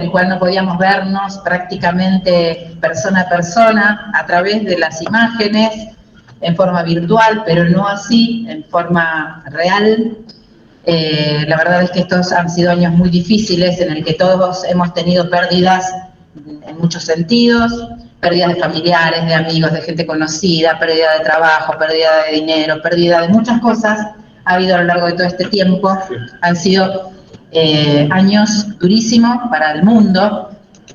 en el cual no podíamos vernos prácticamente persona a persona a través de las imágenes, en forma virtual, pero no así en forma real. La verdad es que estos han sido años muy difíciles en el que todos hemos tenido pérdidas en muchos sentidos, pérdidas de familiares, de amigos, de gente conocida, pérdida de trabajo, pérdida de dinero, pérdida de muchas cosas ha habido a lo largo de todo este tiempo. Han sido años durísimos para el mundo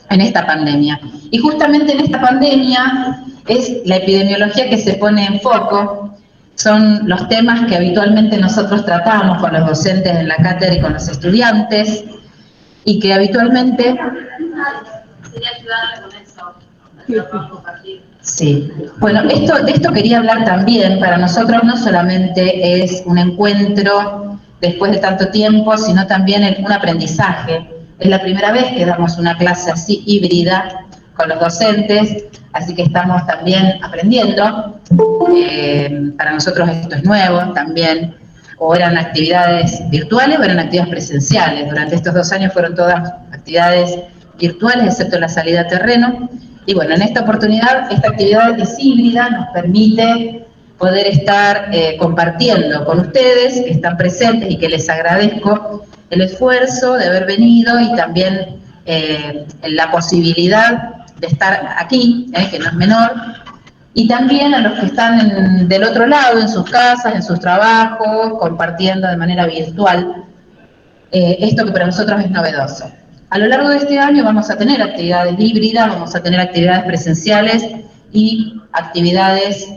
en esta pandemia. Y justamente en esta pandemia es la epidemiología que se pone en foco, son los temas que habitualmente nosotros tratamos con los docentes en la cátedra y con los estudiantes, y que habitualmente... Quería ayudarle con eso. Sí. Bueno, de esto quería hablar también. Para nosotros no solamente es un encuentro después de tanto tiempo, sino también un aprendizaje. Es la primera vez que damos una clase así híbrida con los docentes, así que estamos también aprendiendo. Para nosotros esto es nuevo también. O eran actividades virtuales o eran actividades presenciales. Durante estos 2 años fueron todas actividades virtuales, excepto la salida a terreno. Y bueno, en esta oportunidad, esta actividad es híbrida, nos permite poder estar compartiendo con ustedes, que están presentes y que les agradezco el esfuerzo de haber venido y también la posibilidad de estar aquí, que no es menor, y también a los que están del otro lado, en sus casas, en sus trabajos, compartiendo de manera virtual esto que para nosotros es novedoso. A lo largo de este año vamos a tener actividades híbridas, vamos a tener actividades presenciales y actividades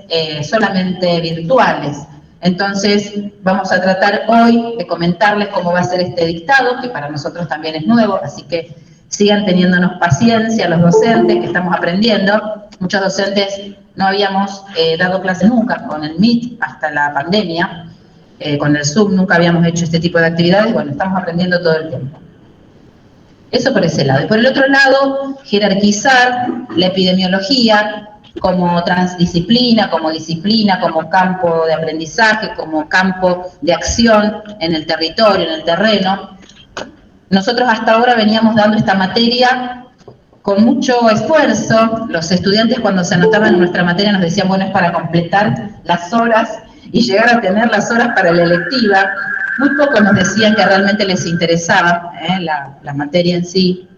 solamente virtuales. Entonces vamos a tratar hoy de comentarles cómo va a ser este dictado, que para nosotros también es nuevo, así que sigan teniéndonos paciencia los docentes que estamos aprendiendo. Muchos docentes no habíamos dado clases nunca con el Meet hasta la pandemia, con el Zoom nunca habíamos hecho este tipo de actividades, bueno, estamos aprendiendo todo el tiempo. Eso por ese lado. Y por el otro lado, jerarquizar la epidemiología como transdisciplina, como disciplina, como campo de aprendizaje, como campo de acción en el territorio, en el terreno. Nosotros hasta ahora veníamos dando esta materia con mucho esfuerzo. Los estudiantes cuando se anotaban en nuestra materia nos decían, bueno, es para completar las horas y llegar a tener las horas para la electiva. Muy pocos nos decían que realmente les interesaba la materia en sí.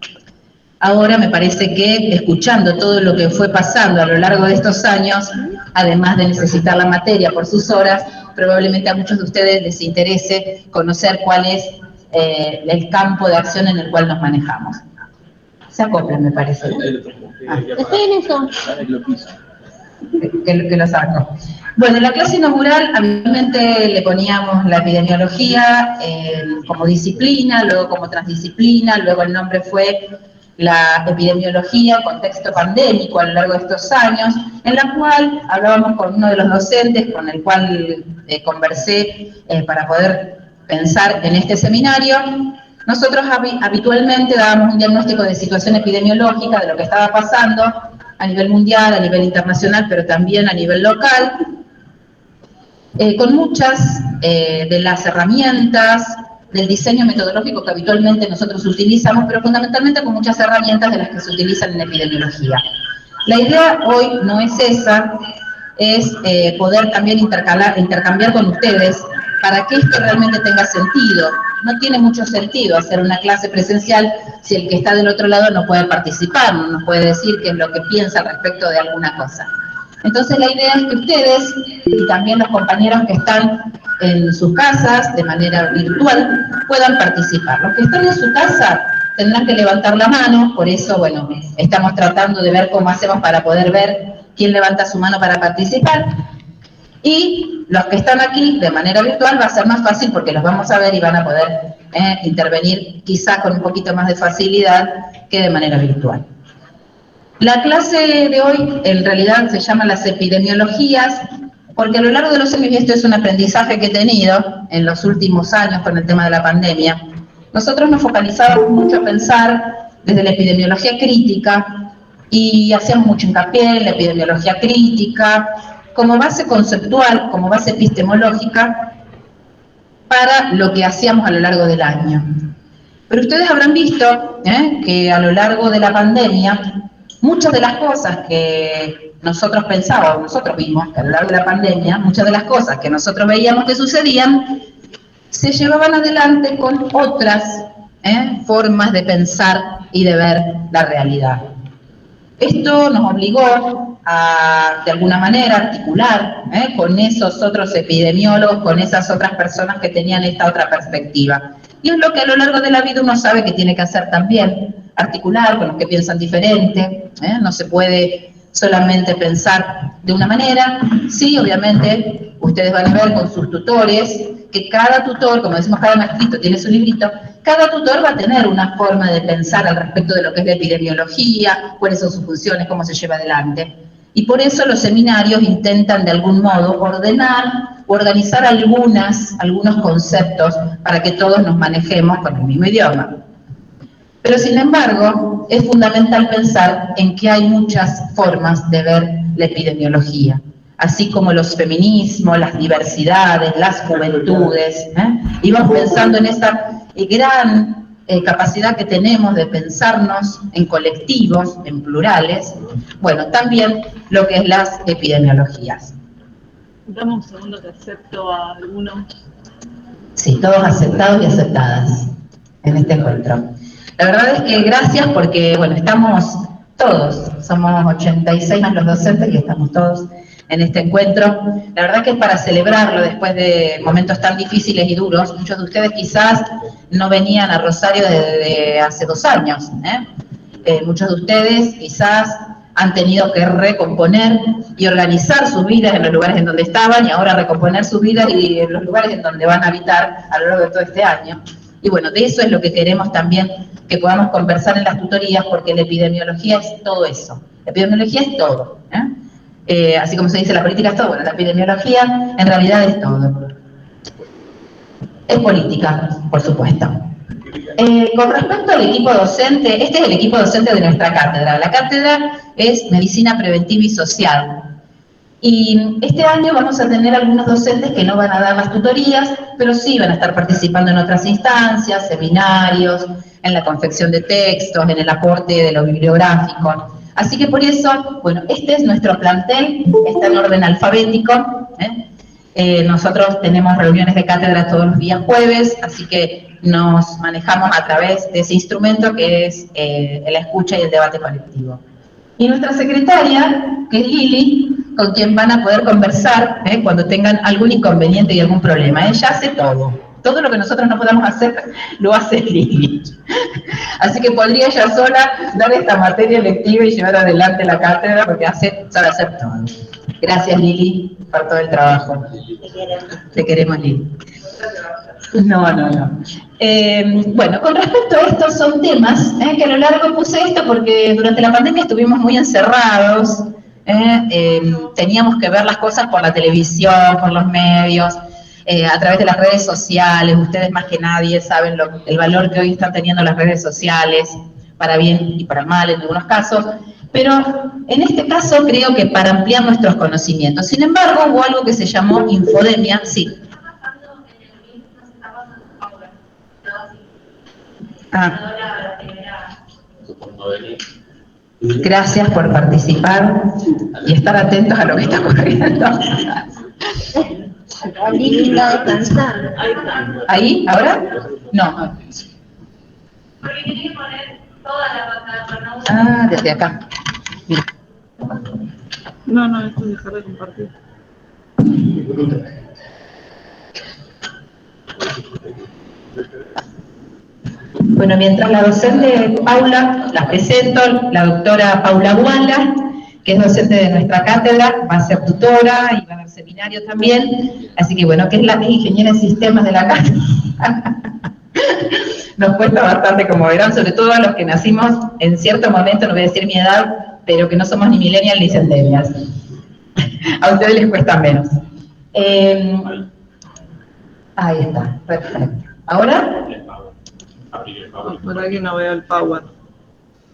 Ahora me parece que escuchando todo lo que fue pasando a lo largo de estos años, además de necesitar la materia por sus horas, probablemente a muchos de ustedes les interese conocer cuál es el campo de acción en el cual nos manejamos. Se acoplan, me parece. Estoy en eso. Que lo saco. Bueno, en la clase inaugural habitualmente le poníamos la epidemiología como disciplina, luego como transdisciplina, luego el nombre fue la epidemiología, contexto pandémico a lo largo de estos años, en la cual hablábamos con uno de los docentes con el cual conversé para poder pensar en este seminario. Nosotros habitualmente dábamos un diagnóstico de situación epidemiológica, de lo que estaba pasando a nivel mundial, a nivel internacional, pero también a nivel local, con muchas de las herramientas del diseño metodológico que habitualmente nosotros utilizamos, pero fundamentalmente con muchas herramientas de las que se utilizan en epidemiología. La idea hoy no es esa, es poder también intercambiar con ustedes para que esto realmente tenga sentido. No tiene mucho sentido hacer una clase presencial si el que está del otro lado no puede participar, no nos puede decir qué es lo que piensa respecto de alguna cosa. Entonces la idea es que ustedes y también los compañeros que están en sus casas de manera virtual puedan participar. Los que están en su casa tendrán que levantar la mano, por eso, bueno, estamos tratando de ver cómo hacemos para poder ver quién levanta su mano para participar. Y los que están aquí de manera virtual va a ser más fácil porque los vamos a ver y van a poder intervenir quizás con un poquito más de facilidad que de manera virtual. La clase de hoy en realidad se llama las epidemiologías porque a lo largo de los años, y esto es un aprendizaje que he tenido en los últimos años con el tema de la pandemia, nosotros nos focalizábamos mucho a pensar desde la epidemiología crítica y hacíamos mucho hincapié en la epidemiología crítica como base conceptual, como base epistemológica para lo que hacíamos a lo largo del año. Pero ustedes habrán visto que a lo largo de la pandemia, muchas de las cosas que nosotros pensábamos, nosotros vimos que a lo largo de la pandemia, muchas de las cosas que nosotros veíamos que sucedían, se llevaban adelante con otras formas de pensar y de ver la realidad. Esto nos obligó a, de alguna manera, articular con esos otros epidemiólogos, con esas otras personas que tenían esta otra perspectiva. Y es lo que a lo largo de la vida uno sabe que tiene que hacer también, articular con los que piensan diferente, no se puede solamente pensar de una manera. Sí, obviamente, ustedes van a ver con sus tutores, que cada tutor, como decimos, cada maestrito tiene su librito, cada tutor va a tener una forma de pensar al respecto de lo que es la epidemiología, cuáles son sus funciones, cómo se lleva adelante. Y por eso los seminarios intentan de algún modo ordenar o organizar algunos conceptos para que todos nos manejemos con el mismo idioma. Pero sin embargo, es fundamental pensar en que hay muchas formas de ver la epidemiología, así como los feminismos, las diversidades, las juventudes. Y vamos pensando en esa gran capacidad que tenemos de pensarnos en colectivos, en plurales, bueno, también lo que es las epidemiologías. Dame un segundo que acepto a algunos. Sí, todos aceptados y aceptadas en este encuentro. La verdad es que gracias porque, bueno, estamos todos, somos 86 más los docentes y estamos todos en este encuentro. La verdad que es para celebrarlo después de momentos tan difíciles y duros. Muchos de ustedes quizás no venían a Rosario desde hace 2 años. Muchos de ustedes quizás han tenido que recomponer y organizar sus vidas en los lugares en donde estaban y ahora recomponer sus vidas y en los lugares en donde van a habitar a lo largo de todo este año. Y bueno, de eso es lo que queremos también que podamos conversar en las tutorías, porque la epidemiología es todo eso. La epidemiología es todo. Así como se dice, la política es todo, bueno, la epidemiología en realidad es todo. Es política, por supuesto. Con respecto al equipo docente, este es el equipo docente de nuestra cátedra. La cátedra es Medicina Preventiva y Social. Y este año vamos a tener algunos docentes que no van a dar las tutorías, pero sí van a estar participando en otras instancias, seminarios, en la confección de textos, en el aporte de lo bibliográfico. Así que por eso, bueno, este es nuestro plantel, está en orden alfabético. Nosotros tenemos reuniones de cátedra todos los días jueves, así que nos manejamos a través de ese instrumento que es la escucha y el debate colectivo. Y nuestra secretaria, que es Lili, con quien van a poder conversar cuando tengan algún inconveniente y algún problema. Ella hace todo. Todo lo que nosotros no podamos hacer, lo hace Lili. Así que podría ella sola dar esta materia lectiva y llevar adelante la cátedra, porque sabe hacer todo. Gracias, Lili, por todo el trabajo. Te queremos, Lili. No. Bueno, con respecto a estos son temas que a lo largo puse esto porque durante la pandemia estuvimos muy encerrados, teníamos que ver las cosas por la televisión, por los medios, a través de las redes sociales. Ustedes más que nadie saben el valor que hoy están teniendo las redes sociales, para bien y para mal en algunos casos, pero en este caso creo que para ampliar nuestros conocimientos. Sin embargo, hubo algo que se llamó infodemia, sí. Gracias por participar y estar atentos a lo que está ocurriendo. ¿Ahí? ¿Ahora? No. Porque tiene que poner toda la pantalla. Desde acá. Mira. No, esto es dejar de compartir. Bueno, mientras la docente Paula, la presento, la doctora Paula Guala, que es docente de nuestra cátedra, va a ser tutora y va a dar seminarios también, así que bueno, que es la ingeniera en sistemas de la cátedra. Nos cuesta bastante, como verán, sobre todo a los que nacimos en cierto momento, no voy a decir mi edad, pero que no somos ni millennials ni centennials. A ustedes les cuesta menos. Ahí está, perfecto. ¿Ahora? Por aquí no veo el power.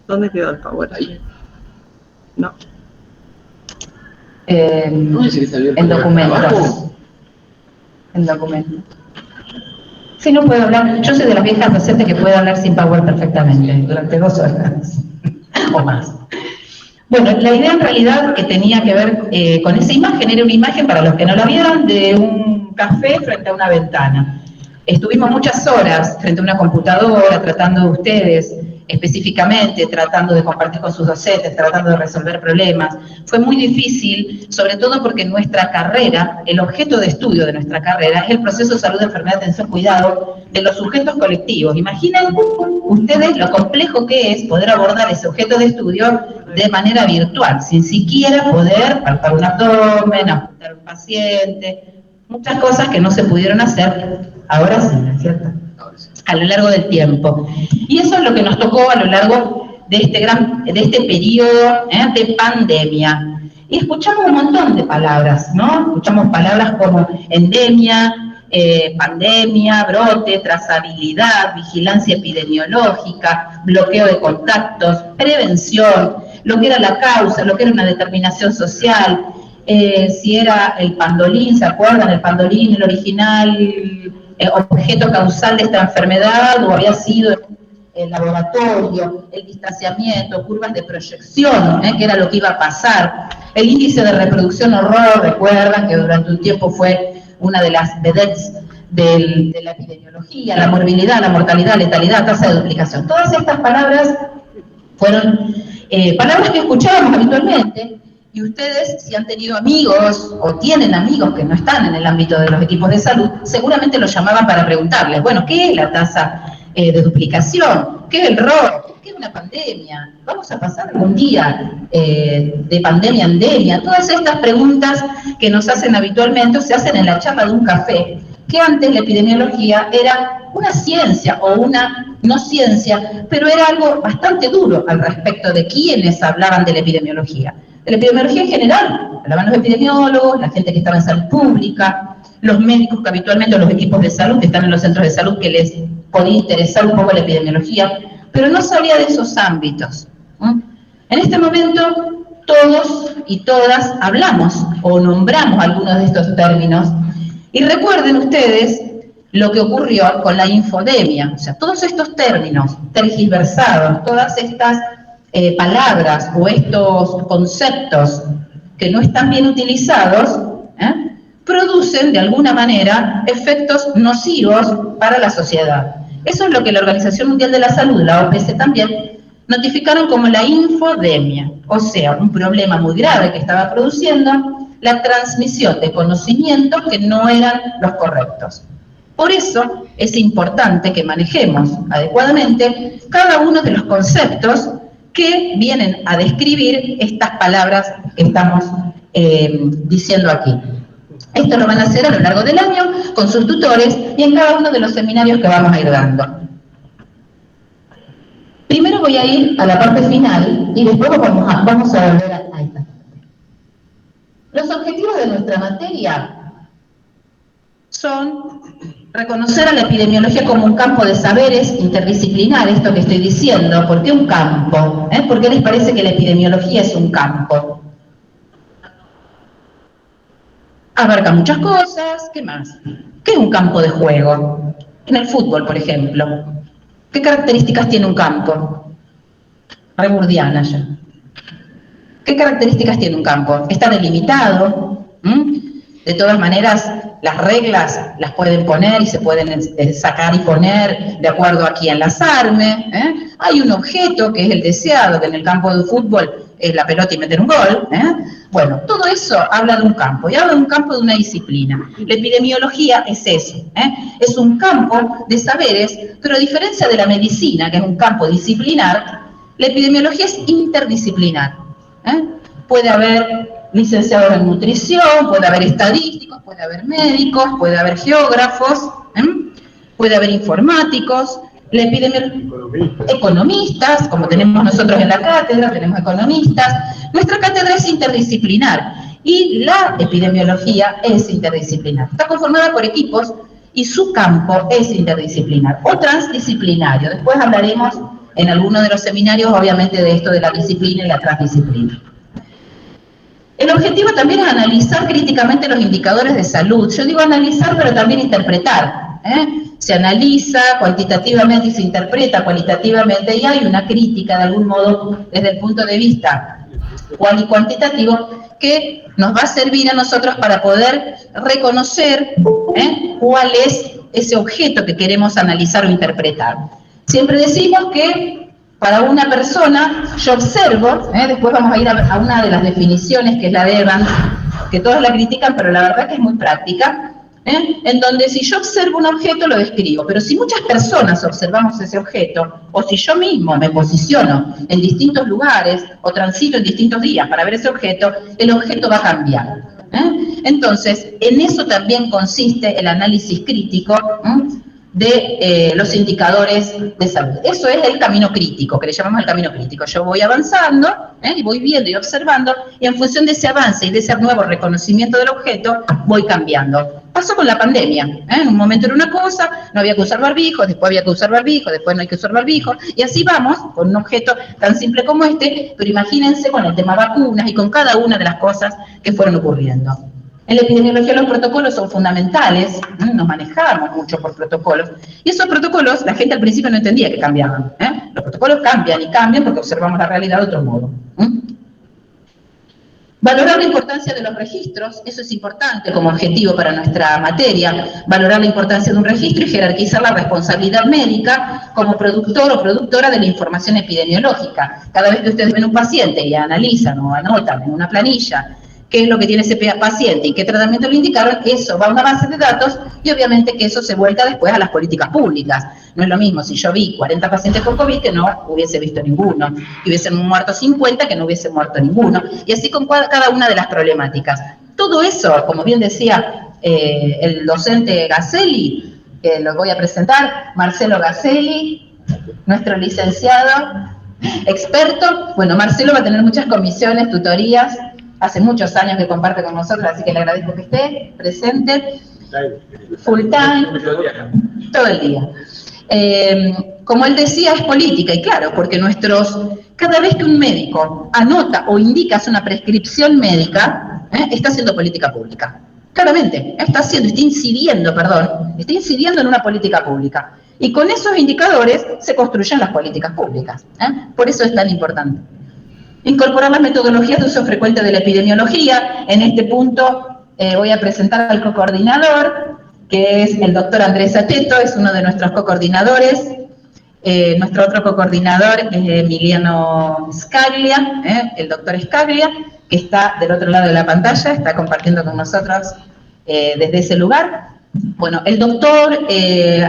¿Dónde quedó el power ahí? No. En documentos. En documentos. Sí, no puedo hablar. Yo soy de las viejas docentes que puede hablar sin Power perfectamente, durante 2 horas o más. Bueno, la idea en realidad que tenía que ver con esa imagen, era una imagen, para los que no la vieron, de un café frente a una ventana. Estuvimos muchas horas frente a una computadora tratando de ustedes, específicamente, tratando de compartir con sus docentes, tratando de resolver problemas. Fue muy difícil, sobre todo porque nuestra carrera, el objeto de estudio de nuestra carrera, es el proceso de salud, enfermedad, atención, cuidado de los sujetos colectivos. Imaginen ustedes lo complejo que es poder abordar ese objeto de estudio de manera virtual, sin siquiera poder palpar un abdomen, apuntar a un paciente, muchas cosas que no se pudieron hacer, ahora sí, ¿no es cierto?, a lo largo del tiempo. Y eso es lo que nos tocó a lo largo de este periodo de pandemia. Y escuchamos un montón de palabras, ¿no? Escuchamos palabras como endemia, pandemia, brote, trazabilidad, vigilancia epidemiológica, bloqueo de contactos, prevención, lo que era la causa, lo que era una determinación social, si era el pandolín, ¿se acuerdan? El pandolín, el original objeto causal de esta enfermedad, o había sido el laboratorio, el distanciamiento, curvas de proyección, que era lo que iba a pasar, el índice de reproducción horror, recuerdan que durante un tiempo fue una de las vedettes de la epidemiología, la morbilidad, la mortalidad, letalidad, tasa de duplicación. Todas estas palabras fueron palabras que escuchábamos habitualmente, y ustedes, si han tenido amigos o tienen amigos que no están en el ámbito de los equipos de salud, seguramente los llamaban para preguntarles, bueno, ¿qué es la tasa de duplicación? ¿Qué es el ROR? ¿Qué es una pandemia? ¿Vamos a pasar algún día de pandemia a endemia? Todas estas preguntas que nos hacen habitualmente o se hacen en la charla de un café, que antes la epidemiología era una ciencia o una no ciencia, pero era algo bastante duro al respecto de quienes hablaban de la epidemiología. De la epidemiología en general, hablaban los epidemiólogos, la gente que estaba en salud pública, los médicos que habitualmente, los equipos de salud que están en los centros de salud, que les podía interesar un poco la epidemiología, pero no sabía de esos ámbitos. En este momento, todos y todas hablamos o nombramos algunos de estos términos, y recuerden ustedes lo que ocurrió con la infodemia, o sea, todos estos términos tergiversados, todas estas palabras o estos conceptos que no están bien utilizados, producen de alguna manera efectos nocivos para la sociedad. Eso es lo que la Organización Mundial de la Salud, la OPS también, notificaron como la infodemia, o sea, un problema muy grave que estaba produciendo la transmisión de conocimientos que no eran los correctos. Por eso es importante que manejemos adecuadamente cada uno de los conceptos que vienen a describir estas palabras que estamos diciendo aquí. Esto lo van a hacer a lo largo del año con sus tutores y en cada uno de los seminarios que vamos a ir dando. Primero voy a ir a la parte final y después vamos a volver a ahí está. Los objetivos de nuestra materia son reconocer a la epidemiología como un campo de saberes interdisciplinar, esto que estoy diciendo. ¿Por qué un campo? ¿Por qué les parece que la epidemiología es un campo? Abarca muchas cosas. ¿Qué más? ¿Qué es un campo de juego? En el fútbol, por ejemplo. ¿Qué características tiene un campo? Reburdiana ya. ¿Qué características tiene un campo? Está delimitado. De todas maneras, las reglas las pueden poner y se pueden sacar y poner de acuerdo a quién las arme. Hay un objeto que es el deseado, que en el campo de fútbol es la pelota y meter un gol. Bueno, todo eso habla de un campo, y habla de un campo de una disciplina. La epidemiología es eso, es un campo de saberes, pero a diferencia de la medicina, que es un campo disciplinar, la epidemiología es interdisciplinar. Puede haber licenciados en nutrición, puede haber estadísticos, puede haber médicos, puede haber geógrafos, puede haber informáticos, la economistas, como tenemos nosotros en la cátedra, tenemos economistas. Nuestra cátedra es interdisciplinar y la epidemiología es interdisciplinar. Está conformada por equipos y su campo es interdisciplinar o transdisciplinario. Después hablaremos en alguno de los seminarios, obviamente, de esto de la disciplina y la transdisciplina. El objetivo también es analizar críticamente los indicadores de salud. Yo digo analizar, pero también interpretar. Se analiza cuantitativamente y se interpreta cualitativamente, y hay una crítica de algún modo desde el punto de vista cual y cuantitativo que nos va a servir a nosotros para poder reconocer cuál es ese objeto que queremos analizar o interpretar. Siempre decimos que para una persona, yo observo, después vamos a ir a una de las definiciones que es la de Evans, que todos la critican, pero la verdad que es muy práctica, en donde si yo observo un objeto lo describo, pero si muchas personas observamos ese objeto, o si yo mismo me posiciono en distintos lugares, o transito en distintos días para ver ese objeto, el objeto va a cambiar. Entonces, en eso también consiste el análisis crítico de los indicadores de salud. Eso es el camino crítico, que le llamamos el camino crítico. Yo voy avanzando, y voy viendo y observando, y en función de ese avance y de ese nuevo reconocimiento del objeto, voy cambiando. Pasó con la pandemia, en un momento era una cosa, no había que usar barbijo, después había que usar barbijo, después no hay que usar barbijo, y así vamos, con un objeto tan simple como este, pero imagínense con el tema vacunas y con cada una de las cosas que fueron ocurriendo. En la epidemiología los protocolos son fundamentales, nos manejamos mucho por protocolos, y esos protocolos la gente al principio no entendía que cambiaban. Los protocolos cambian y cambian porque observamos la realidad de otro modo. Valorar la importancia de los registros, eso es importante como objetivo para nuestra materia, valorar la importancia de un registro y jerarquizar la responsabilidad médica como productor o productora de la información epidemiológica. Cada vez que ustedes ven un paciente y analizan o anotan en una planilla qué es lo que tiene ese paciente y qué tratamiento le indicaron, eso va a una base de datos y obviamente que eso se vuelca después a las políticas públicas. No es lo mismo si yo vi 40 pacientes con COVID que no hubiese visto ninguno, que hubiesen muerto 50 que no hubiese muerto ninguno, y así con cada una de las problemáticas. Todo eso, como bien decía el docente Gazelli, que lo voy a presentar, Marcelo Gazelli, nuestro licenciado, experto. Bueno, Marcelo va a tener muchas comisiones, tutorías, hace muchos años que comparte con nosotros, así que le agradezco que esté presente, full time, todo el día. Como él decía, es política, y claro, porque cada vez que un médico anota o indica una prescripción médica, está haciendo política pública. Claramente, está incidiendo en una política pública. Y con esos indicadores se construyen las políticas públicas. Por eso es tan importante. Incorporar las metodologías de uso frecuente de la epidemiología. En este punto voy a presentar al cocoordinador, que es el doctor Andrés Sachetto, es uno de nuestros cocoordinadores. Nuestro otro cocoordinador es Emiliano Scaglia, el doctor Scaglia, que está del otro lado de la pantalla, está compartiendo con nosotros desde ese lugar. Bueno, el doctor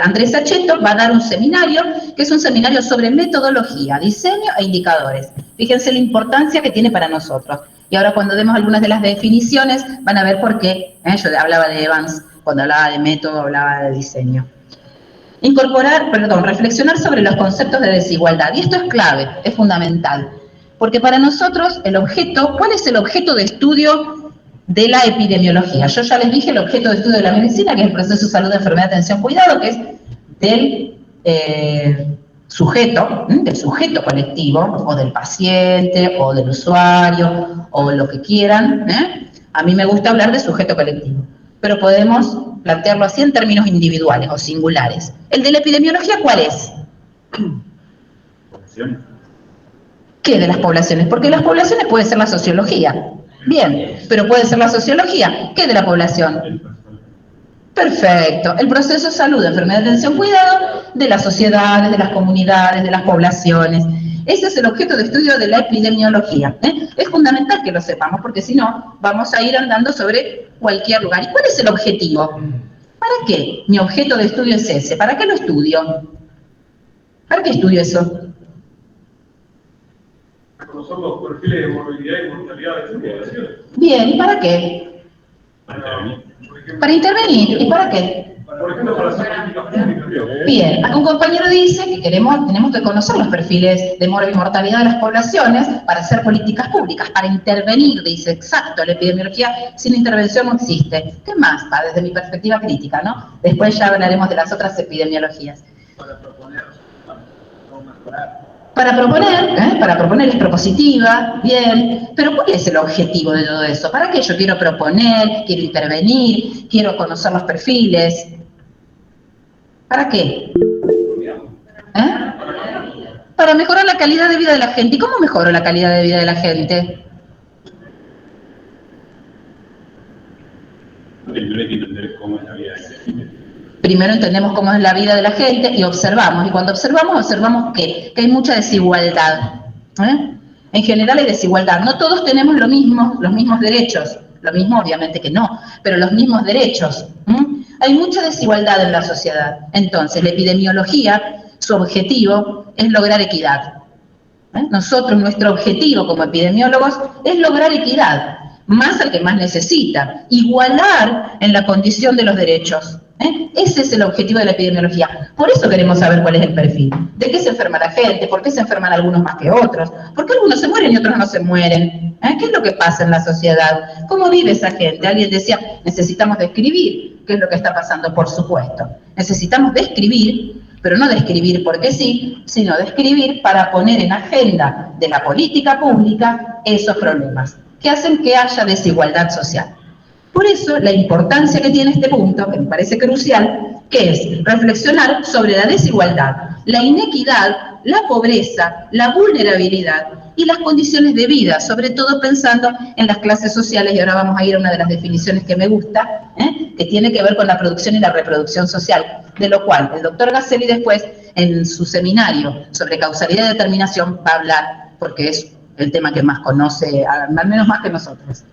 Andrés Sachetto va a dar un seminario, que es un seminario sobre metodología, diseño e indicadores. Fíjense la importancia que tiene para nosotros. Y ahora cuando demos algunas de las definiciones, van a ver por qué. Yo hablaba de Evans, cuando hablaba de método, hablaba de diseño. Reflexionar sobre los conceptos de desigualdad. Y esto es clave, es fundamental. Porque para nosotros, ¿cuál es el objeto de estudio de la epidemiología? Yo ya les dije el objeto de estudio de la medicina, que es el proceso de salud, enfermedad, atención, cuidado, que es del sujeto colectivo, o del paciente, o del usuario, o lo que quieran. A mí me gusta hablar de sujeto colectivo, pero podemos plantearlo así en términos individuales o singulares. ¿El de la epidemiología cuál es? Poblaciones. ¿Qué de las poblaciones? Porque las poblaciones puede ser la sociología. Bien, pero puede ser la sociología. ¿Qué de la población? Perfecto. El proceso de salud, enfermedad, atención, cuidado de las sociedades, de las comunidades, de las poblaciones. Ese es el objeto de estudio de la epidemiología. Es fundamental que lo sepamos, porque si no, vamos a ir andando sobre cualquier lugar. ¿Y cuál es el objetivo? ¿Para qué? Mi objeto de estudio es ese. ¿Para qué lo estudio? ¿Para qué estudio eso? Conocer los perfiles de morbilidad y mortalidad de estas poblaciones. Bien, ¿y para qué? Para intervenir. ¿Y para qué? Por ejemplo, para hacer políticas públicas. Bien, acá un compañero dice que tenemos que conocer los perfiles de mortalidad de las poblaciones para hacer políticas públicas, para intervenir, dice, exacto, la epidemiología sin intervención no existe. ¿Qué más? Desde mi perspectiva crítica, ¿no? Después ya hablaremos de las otras epidemiologías. Para proponer, no mejorar. Para proponer es propositiva, bien, pero ¿cuál es el objetivo de todo eso? ¿Para qué yo quiero proponer, quiero intervenir, quiero conocer los perfiles? ¿Para qué? Para mejorar la calidad de vida de la gente. ¿Y cómo mejoro la calidad de vida de la gente? Primero hay que entender cómo es la vida de la gente. Primero entendemos cómo es la vida de la gente y observamos. Y cuando observamos que hay mucha desigualdad. En general hay desigualdad. No todos tenemos los mismos derechos. Lo mismo obviamente que no, pero los mismos derechos. Hay mucha desigualdad en la sociedad. Entonces, la epidemiología, su objetivo es lograr equidad. Nosotros, nuestro objetivo como epidemiólogos es lograr equidad, más al que más necesita, igualar en la condición de los derechos. Ese es el objetivo de la epidemiología. Por eso queremos saber cuál es el perfil. ¿De qué se enferma la gente? ¿Por qué se enferman algunos más que otros? ¿Por qué algunos se mueren y otros no se mueren? ¿Qué es lo que pasa en la sociedad? ¿Cómo vive esa gente? Alguien decía, necesitamos describir qué es lo que está pasando, por supuesto. Necesitamos describir, pero no describir porque sí, sino describir para poner en agenda de la política pública esos problemas que hacen que haya desigualdad social. Por eso, la importancia que tiene este punto, que me parece crucial, que es reflexionar sobre la desigualdad, la inequidad, la pobreza, la vulnerabilidad y las condiciones de vida, sobre todo pensando en las clases sociales, y ahora vamos a ir a una de las definiciones que me gusta, que tiene que ver con la producción y la reproducción social, de lo cual el doctor Gazelli después, en su seminario sobre causalidad y determinación, va a hablar, porque es el tema que más conoce, al menos más que nosotros.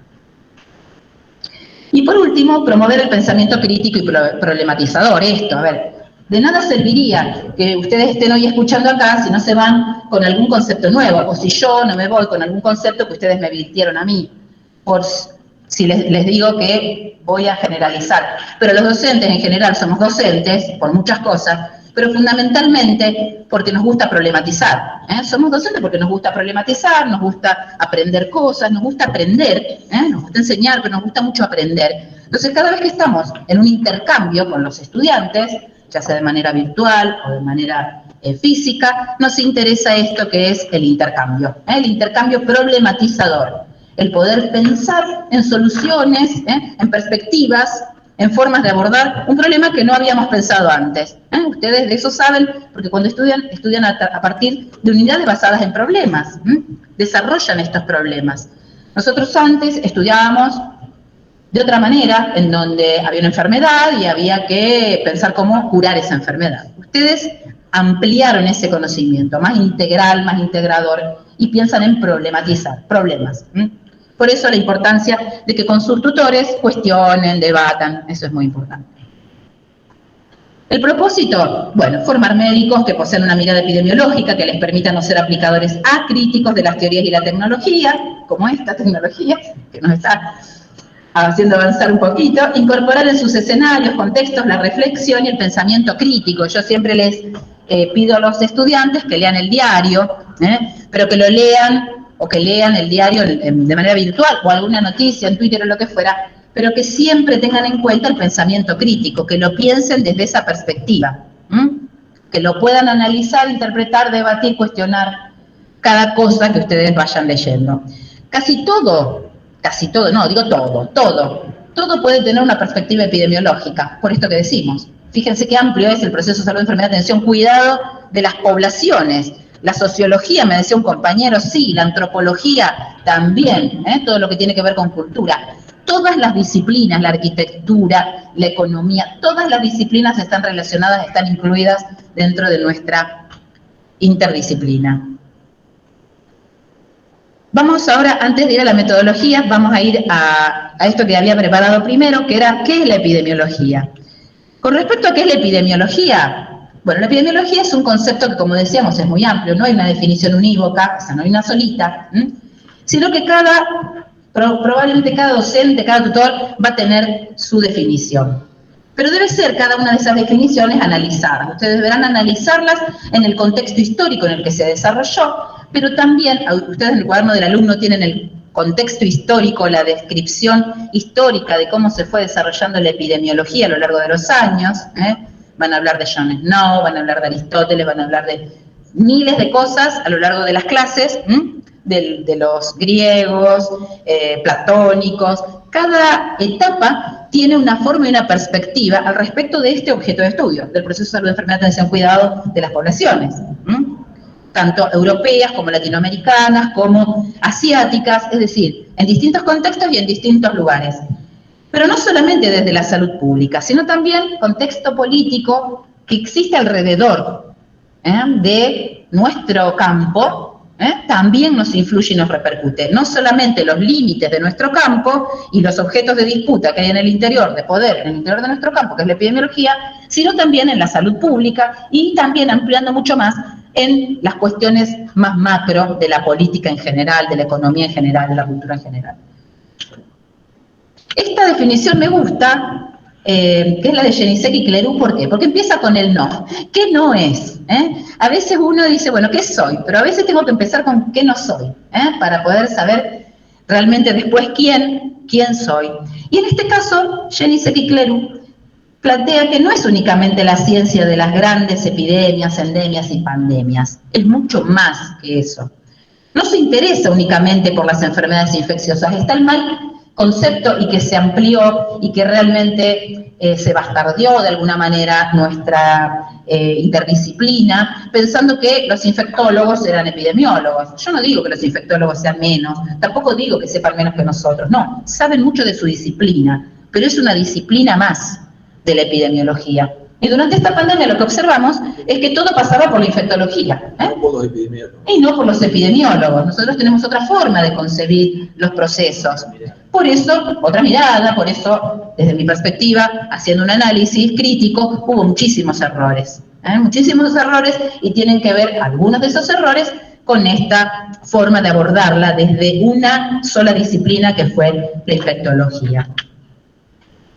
Y por último, promover el pensamiento crítico y problematizador. Esto, a ver, de nada serviría que ustedes estén hoy escuchando acá si no se van con algún concepto nuevo, o si yo no me voy con algún concepto que ustedes me virtieron a mí, por si les digo que voy a generalizar. Pero los docentes en general somos docentes por muchas cosas, pero fundamentalmente porque nos gusta problematizar. Somos docentes porque nos gusta problematizar, nos gusta aprender cosas, nos gusta aprender, nos gusta enseñar, pero nos gusta mucho aprender. Entonces, cada vez que estamos en un intercambio con los estudiantes, ya sea de manera virtual o de manera física, nos interesa esto que es el intercambio problematizador, el poder pensar en soluciones, en perspectivas, en formas de abordar un problema que no habíamos pensado antes. Ustedes de eso saben, porque cuando estudian a partir de unidades basadas en problemas, desarrollan estos problemas. Nosotros antes estudiábamos de otra manera, en donde había una enfermedad y había que pensar cómo curar esa enfermedad. Ustedes ampliaron ese conocimiento, más integral, más integrador, y piensan en problematizar problemas. Por eso la importancia de que con sus tutores cuestionen, debatan, eso es muy importante. El propósito, bueno, formar médicos que poseen una mirada epidemiológica que les permita no ser aplicadores acríticos de las teorías y la tecnología, como esta tecnología, que nos está haciendo avanzar un poquito, incorporar en sus escenarios, contextos, la reflexión y el pensamiento crítico. Yo siempre les pido a los estudiantes que lean el diario, pero que lo lean, o que lean el diario de manera virtual, o alguna noticia en Twitter o lo que fuera, pero que siempre tengan en cuenta el pensamiento crítico, que lo piensen desde esa perspectiva, que lo puedan analizar, interpretar, debatir, cuestionar cada cosa que ustedes vayan leyendo. Todo puede tener una perspectiva epidemiológica, por esto que decimos. Fíjense qué amplio es el proceso de salud, enfermedad, atención, cuidado de las poblaciones. La sociología, me decía un compañero, sí, la antropología también, todo lo que tiene que ver con cultura. Todas las disciplinas, la arquitectura, la economía, todas las disciplinas están relacionadas, están incluidas dentro de nuestra interdisciplina. Vamos ahora, antes de ir a la metodología, vamos a ir a esto que había preparado primero, que era, ¿qué es la epidemiología? Con respecto a qué es la epidemiología, bueno, la epidemiología es un concepto que, como decíamos, es muy amplio, no hay una definición unívoca, o sea, no hay una solita, sino que probablemente cada docente, cada tutor va a tener su definición. Pero debe ser cada una de esas definiciones analizadas. Ustedes deberán analizarlas en el contexto histórico en el que se desarrolló, pero también, ustedes en el cuaderno del alumno tienen el contexto histórico, la descripción histórica de cómo se fue desarrollando la epidemiología a lo largo de los años. Van a hablar de John Snow, van a hablar de Aristóteles, van a hablar de miles de cosas a lo largo de las clases, de los griegos, platónicos. Cada etapa tiene una forma y una perspectiva al respecto de este objeto de estudio, del proceso de salud, enfermedad, atención, cuidado de las poblaciones, tanto europeas como latinoamericanas, como asiáticas, es decir, en distintos contextos y en distintos lugares. Pero no solamente desde la salud pública, sino también contexto político que existe alrededor de nuestro campo, también nos influye y nos repercute. No solamente los límites de nuestro campo y los objetos de disputa que hay en el interior de poder, en el interior de nuestro campo, que es la epidemiología, sino también en la salud pública y también ampliando mucho más en las cuestiones más macro de la política en general, de la economía en general, de la cultura en general. Esta definición me gusta, que es la de Genisek y Clerú. ¿Por qué? Porque empieza con el no. ¿Qué no es? A veces uno dice, bueno, ¿qué soy? Pero a veces tengo que empezar con qué no soy, para poder saber realmente después quién soy. Y en este caso, Genisek y Clerú plantea que no es únicamente la ciencia de las grandes epidemias, endemias y pandemias, es mucho más que eso. No se interesa únicamente por las enfermedades infecciosas, está el mal concepto y que se amplió y que realmente se bastardeó de alguna manera nuestra interdisciplina, pensando que los infectólogos eran epidemiólogos. Yo no digo que los infectólogos sean menos, tampoco digo que sepan menos que nosotros, no, saben mucho de su disciplina, pero es una disciplina más de la epidemiología. Y durante esta pandemia lo que observamos es que todo pasaba por la infectología. No por los epidemiólogos. Y no por los epidemiólogos. Nosotros tenemos otra forma de concebir los procesos. Por eso, otra mirada, por eso, desde mi perspectiva, haciendo un análisis crítico, hubo muchísimos errores. Muchísimos errores, y tienen que ver algunos de esos errores con esta forma de abordarla desde una sola disciplina que fue la infectología.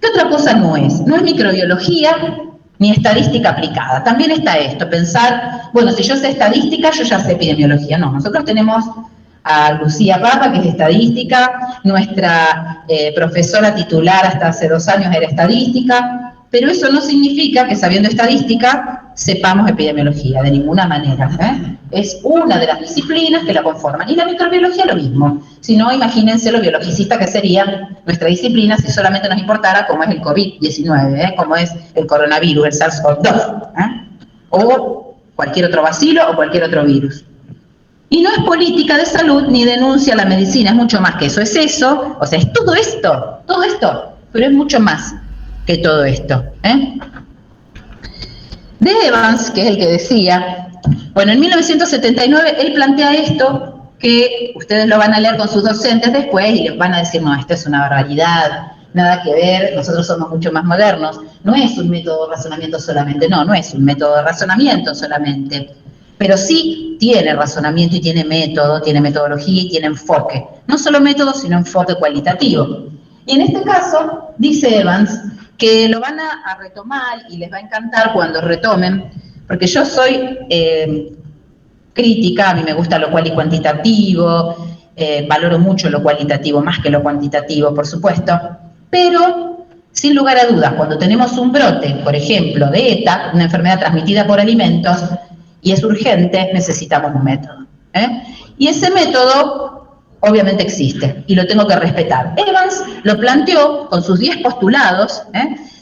¿Qué otra cosa no es? No es microbiología ni estadística aplicada. También está esto, pensar, bueno, si yo sé estadística, yo ya sé epidemiología. No, nosotros tenemos a Lucía Papa, que es estadística, nuestra profesora titular hasta hace 2 años era estadística, pero eso no significa que sabiendo estadística sepamos epidemiología, de ninguna manera. Es una de las disciplinas que la conforman. Y la microbiología lo mismo. Si no, imagínense lo biologicista que sería nuestra disciplina si solamente nos importara cómo es el COVID-19, cómo es el coronavirus, el SARS-CoV-2, o cualquier otro bacilo o cualquier otro virus. Y no es política de salud ni denuncia la medicina, es mucho más que eso. Es eso, o sea, es todo esto, pero es mucho más que todo esto. De Evans, que es el que decía, bueno, en 1979 él plantea esto, que ustedes lo van a leer con sus docentes después y les van a decir, no, esto es una barbaridad, nada que ver, nosotros somos mucho más modernos. No es un método de razonamiento solamente, no es un método de razonamiento solamente, pero sí tiene razonamiento y tiene método, tiene metodología y tiene enfoque. No solo método, sino enfoque cualitativo. Y en este caso, dice Evans, que lo van a retomar y les va a encantar cuando retomen, porque yo soy crítica, a mí me gusta lo cual y cuantitativo, valoro mucho lo cualitativo, más que lo cuantitativo, por supuesto, pero sin lugar a dudas, cuando tenemos un brote, por ejemplo, de ETA, una enfermedad transmitida por alimentos, y es urgente, necesitamos un método. Y ese método obviamente existe, y lo tengo que respetar. Evans lo planteó con sus 10 postulados,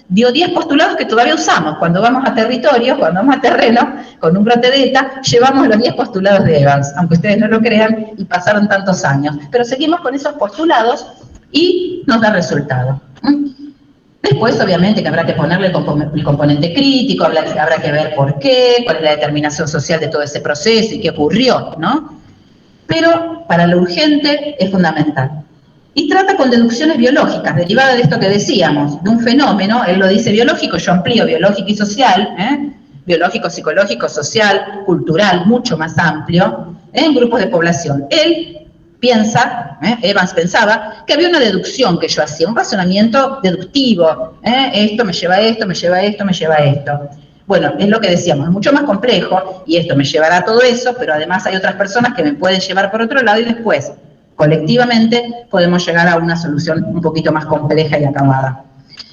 dio 10 postulados que todavía usamos. Cuando vamos a territorios, cuando vamos a terreno, con un brote de ETA, llevamos los 10 postulados de Evans, aunque ustedes no lo crean, y pasaron tantos años. Pero seguimos con esos postulados y nos da resultado. Después, obviamente, que habrá que ponerle el componente crítico, habrá que ver por qué, cuál es la determinación social de todo ese proceso y qué ocurrió, ¿no? Pero para lo urgente es fundamental. Y trata con deducciones biológicas, derivadas de esto que decíamos, de un fenómeno, él lo dice biológico, yo amplío biológico y social, biológico, psicológico, social, cultural, mucho más amplio, en grupos de población. Él piensa, Evans pensaba, que había una deducción que yo hacía, un razonamiento deductivo, esto me lleva a esto, me lleva a esto, me lleva a esto. Bueno, es lo que decíamos, es mucho más complejo, y esto me llevará a todo eso, pero además hay otras personas que me pueden llevar por otro lado, y después, colectivamente, podemos llegar a una solución un poquito más compleja y acabada.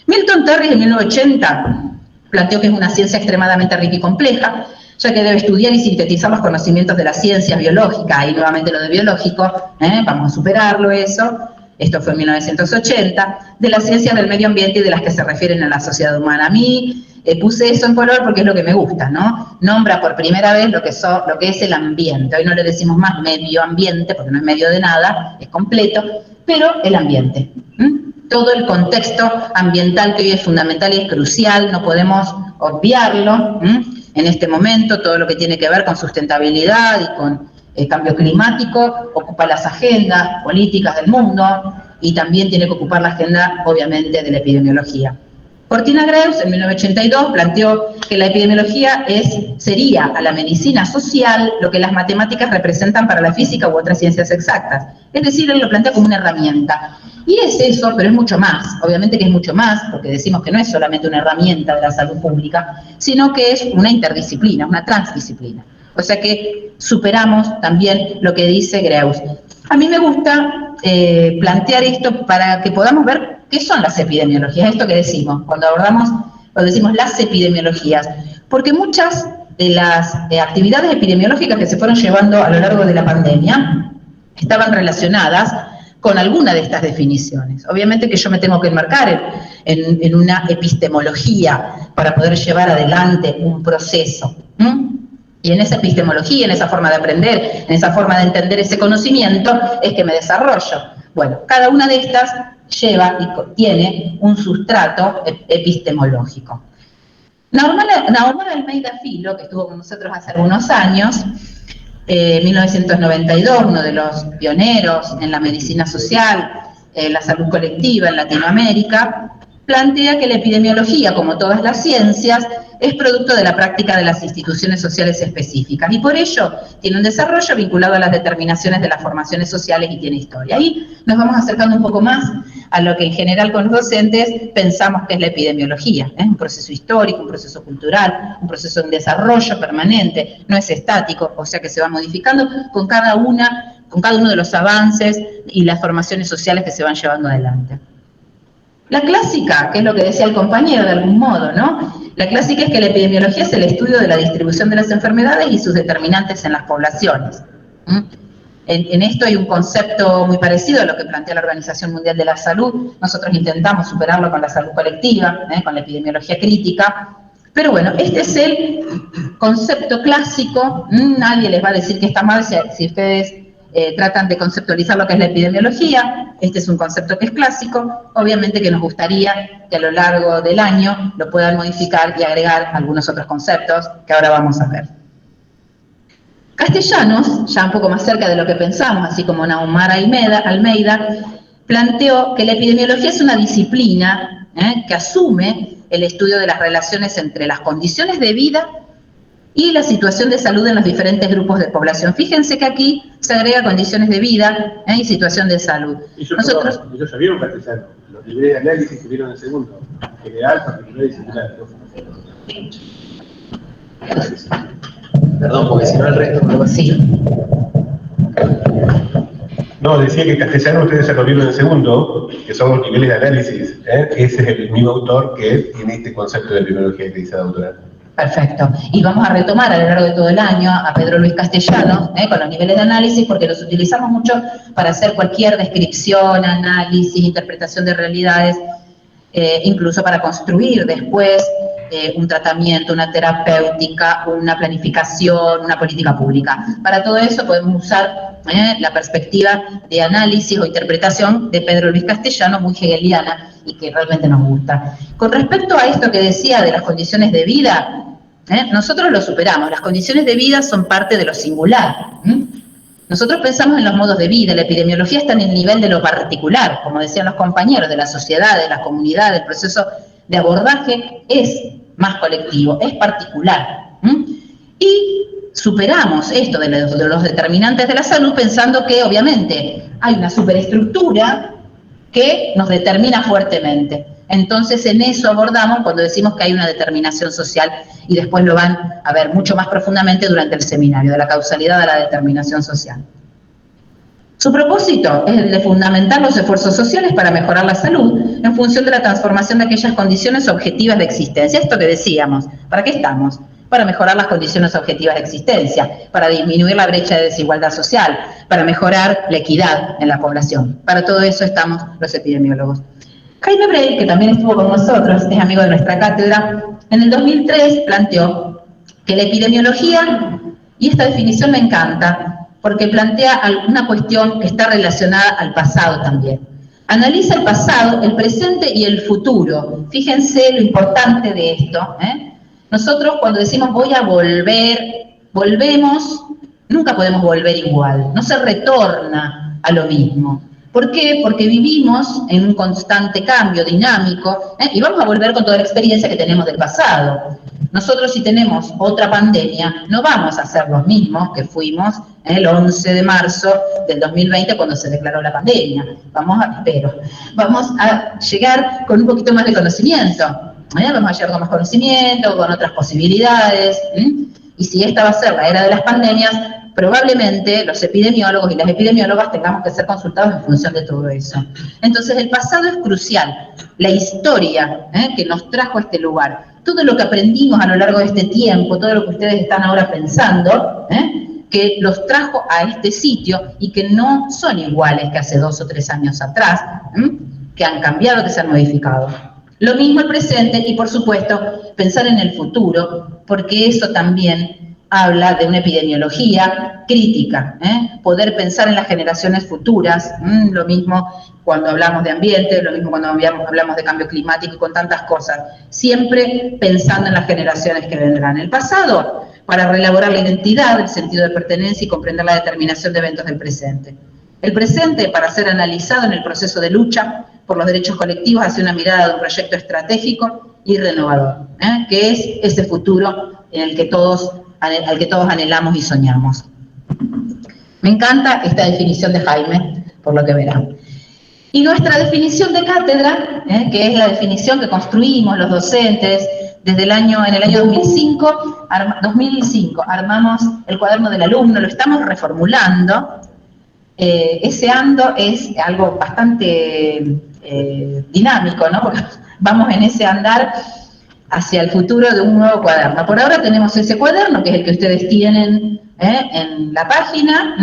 Milton Terry, en 1980, planteó que es una ciencia extremadamente rica y compleja, ya que debe estudiar y sintetizar los conocimientos de la ciencia biológica, y nuevamente lo de biológico, vamos a superarlo eso, esto fue en 1980, de las ciencias del medio ambiente y de las que se refieren a la sociedad humana. A mí puse eso en color porque es lo que me gusta, ¿no? Nombra por primera vez lo que es el ambiente. Hoy no le decimos más medio ambiente, porque no es medio de nada, es completo, pero el ambiente. Todo el contexto ambiental que hoy es fundamental y es crucial, no podemos obviarlo en este momento, todo lo que tiene que ver con sustentabilidad y con el cambio climático, ocupa las agendas políticas del mundo y también tiene que ocupar la agenda, obviamente, de la epidemiología. Cortina Greus, en 1982, planteó que la epidemiología sería a la medicina social lo que las matemáticas representan para la física u otras ciencias exactas. Es decir, él lo plantea como una herramienta. Y es eso, pero es mucho más. Obviamente que es mucho más, porque decimos que no es solamente una herramienta de la salud pública, sino que es una interdisciplina, una transdisciplina. O sea que superamos también lo que dice Greus. A mí me gusta plantear esto para que podamos ver qué son las epidemiologías, esto que decimos, cuando decimos las epidemiologías, porque muchas de las actividades epidemiológicas que se fueron llevando a lo largo de la pandemia estaban relacionadas con alguna de estas definiciones. Obviamente que yo me tengo que enmarcar en una epistemología para poder llevar adelante un proceso. Y en esa epistemología, en esa forma de aprender, en esa forma de entender ese conocimiento, es que me desarrollo. Bueno, cada una de estas lleva y tiene un sustrato epistemológico. Naomar Almeida Filo, que estuvo con nosotros hace algunos años, 1992, uno de los pioneros en la medicina social, la salud colectiva en Latinoamérica, plantea que la epidemiología, como todas las ciencias, es producto de la práctica de las instituciones sociales específicas y por ello tiene un desarrollo vinculado a las determinaciones de las formaciones sociales y tiene historia. Ahí nos vamos acercando un poco más a lo que en general con los docentes pensamos que es la epidemiología, un proceso histórico, un proceso cultural, un proceso de desarrollo permanente, no es estático, o sea que se va modificando con cada uno de los avances y las formaciones sociales que se van llevando adelante. La clásica, que es lo que decía el compañero de algún modo, ¿no? La clásica es que la epidemiología es el estudio de la distribución de las enfermedades y sus determinantes en las poblaciones. En esto hay un concepto muy parecido a lo que plantea la Organización Mundial de la Salud. Nosotros intentamos superarlo con la salud colectiva, con la epidemiología crítica. Pero bueno, este es el concepto clásico. Nadie les va a decir que está mal si ustedes tratan de conceptualizar lo que es la epidemiología. Este es un concepto que es clásico, obviamente que nos gustaría que a lo largo del año lo puedan modificar y agregar algunos otros conceptos que ahora vamos a ver. Castellanos, ya un poco más cerca de lo que pensamos, así como Naomar Almeida, planteó que la epidemiología es una disciplina que asume el estudio de las relaciones entre las condiciones de vida y la situación de salud en los diferentes grupos de población. Fíjense que aquí se agrega condiciones de vida y situación de salud. Nosotros ya vieron Castellano, los niveles de análisis que vieron en segundo, general, particular y singular. Perdón, porque si no el resto no lo sí. No, decía que Castellano ustedes ya lo vieron en segundo, que son los niveles de análisis. Ese es el mismo autor que tiene este concepto de epidemiología que dice la doctora. Perfecto. Y vamos a retomar a lo largo de todo el año a Pedro Luis Castellanos con los niveles de análisis porque los utilizamos mucho para hacer cualquier descripción, análisis, interpretación de realidades, incluso para construir después un tratamiento, una terapéutica, una planificación, una política pública. Para todo eso podemos usar la perspectiva de análisis o interpretación de Pedro Luis Castellanos, muy hegeliana, y que realmente nos gusta. Con respecto a esto que decía de las condiciones de vida, nosotros lo superamos. Las condiciones de vida son parte de lo singular. Nosotros pensamos en los modos de vida. La epidemiología está en el nivel de lo particular, como decían los compañeros, de la sociedad, de la comunidad. El proceso de abordaje es más colectivo, es particular. Y superamos esto de los determinantes de la salud pensando que obviamente hay una superestructura que nos determina fuertemente. Entonces en eso abordamos cuando decimos que hay una determinación social y después lo van a ver mucho más profundamente durante el seminario, de la causalidad a la determinación social. Su propósito es el de fundamentar los esfuerzos sociales para mejorar la salud en función de la transformación de aquellas condiciones objetivas de existencia. Esto que decíamos, ¿para qué estamos? para mejorar las condiciones objetivas de existencia, para disminuir la brecha de desigualdad social, para mejorar la equidad en la población. Para todo eso estamos los epidemiólogos. Jaime Brey, que también estuvo con nosotros, es amigo de nuestra cátedra, en el 2003 planteó que la epidemiología, y esta definición me encanta, porque plantea una cuestión que está relacionada al pasado también. Analiza el pasado, el presente y el futuro. Fíjense lo importante de esto. Nosotros cuando decimos voy a volver, volvemos, nunca podemos volver igual, no se retorna a lo mismo. ¿Por qué? Porque vivimos en un constante cambio dinámico y vamos a volver con toda la experiencia que tenemos del pasado. Nosotros si tenemos otra pandemia, no vamos a ser los mismos que fuimos el 11 de marzo del 2020 cuando se declaró la pandemia. Vamos a llegar con un poquito más de conocimiento. Vamos a llegar con más conocimiento, con otras posibilidades. Y si esta va a ser la era de las pandemias, probablemente los epidemiólogos y las epidemiólogas tengamos que ser consultados en función de todo eso. Entonces el pasado es crucial, la historia que nos trajo a este lugar, todo lo que aprendimos a lo largo de este tiempo, todo lo que ustedes están ahora pensando, que los trajo a este sitio y que no son iguales que hace 2 o 3 años atrás, que han cambiado, que se han modificado. Lo mismo el presente y por supuesto pensar en el futuro, porque eso también habla de una epidemiología crítica, poder pensar en las generaciones futuras, lo mismo cuando hablamos de ambiente, lo mismo cuando hablamos de cambio climático y con tantas cosas, siempre pensando en las generaciones que vendrán. El pasado, para reelaborar la identidad, el sentido de pertenencia y comprender la determinación de eventos del presente. El presente, para ser analizado en el proceso de lucha por los derechos colectivos hacia una mirada de un proyecto estratégico y renovador, que es ese futuro en el que al que todos anhelamos y soñamos. Me encanta esta definición de Jaime, por lo que verán. Y nuestra definición de cátedra, que es la definición que construimos los docentes en el año 2005 armamos el cuaderno del alumno, lo estamos reformulando. Ese ando es algo bastante dinámico, ¿no? Porque vamos en ese andar hacia el futuro de un nuevo cuaderno. Por ahora tenemos ese cuaderno, que es el que ustedes tienen en la página,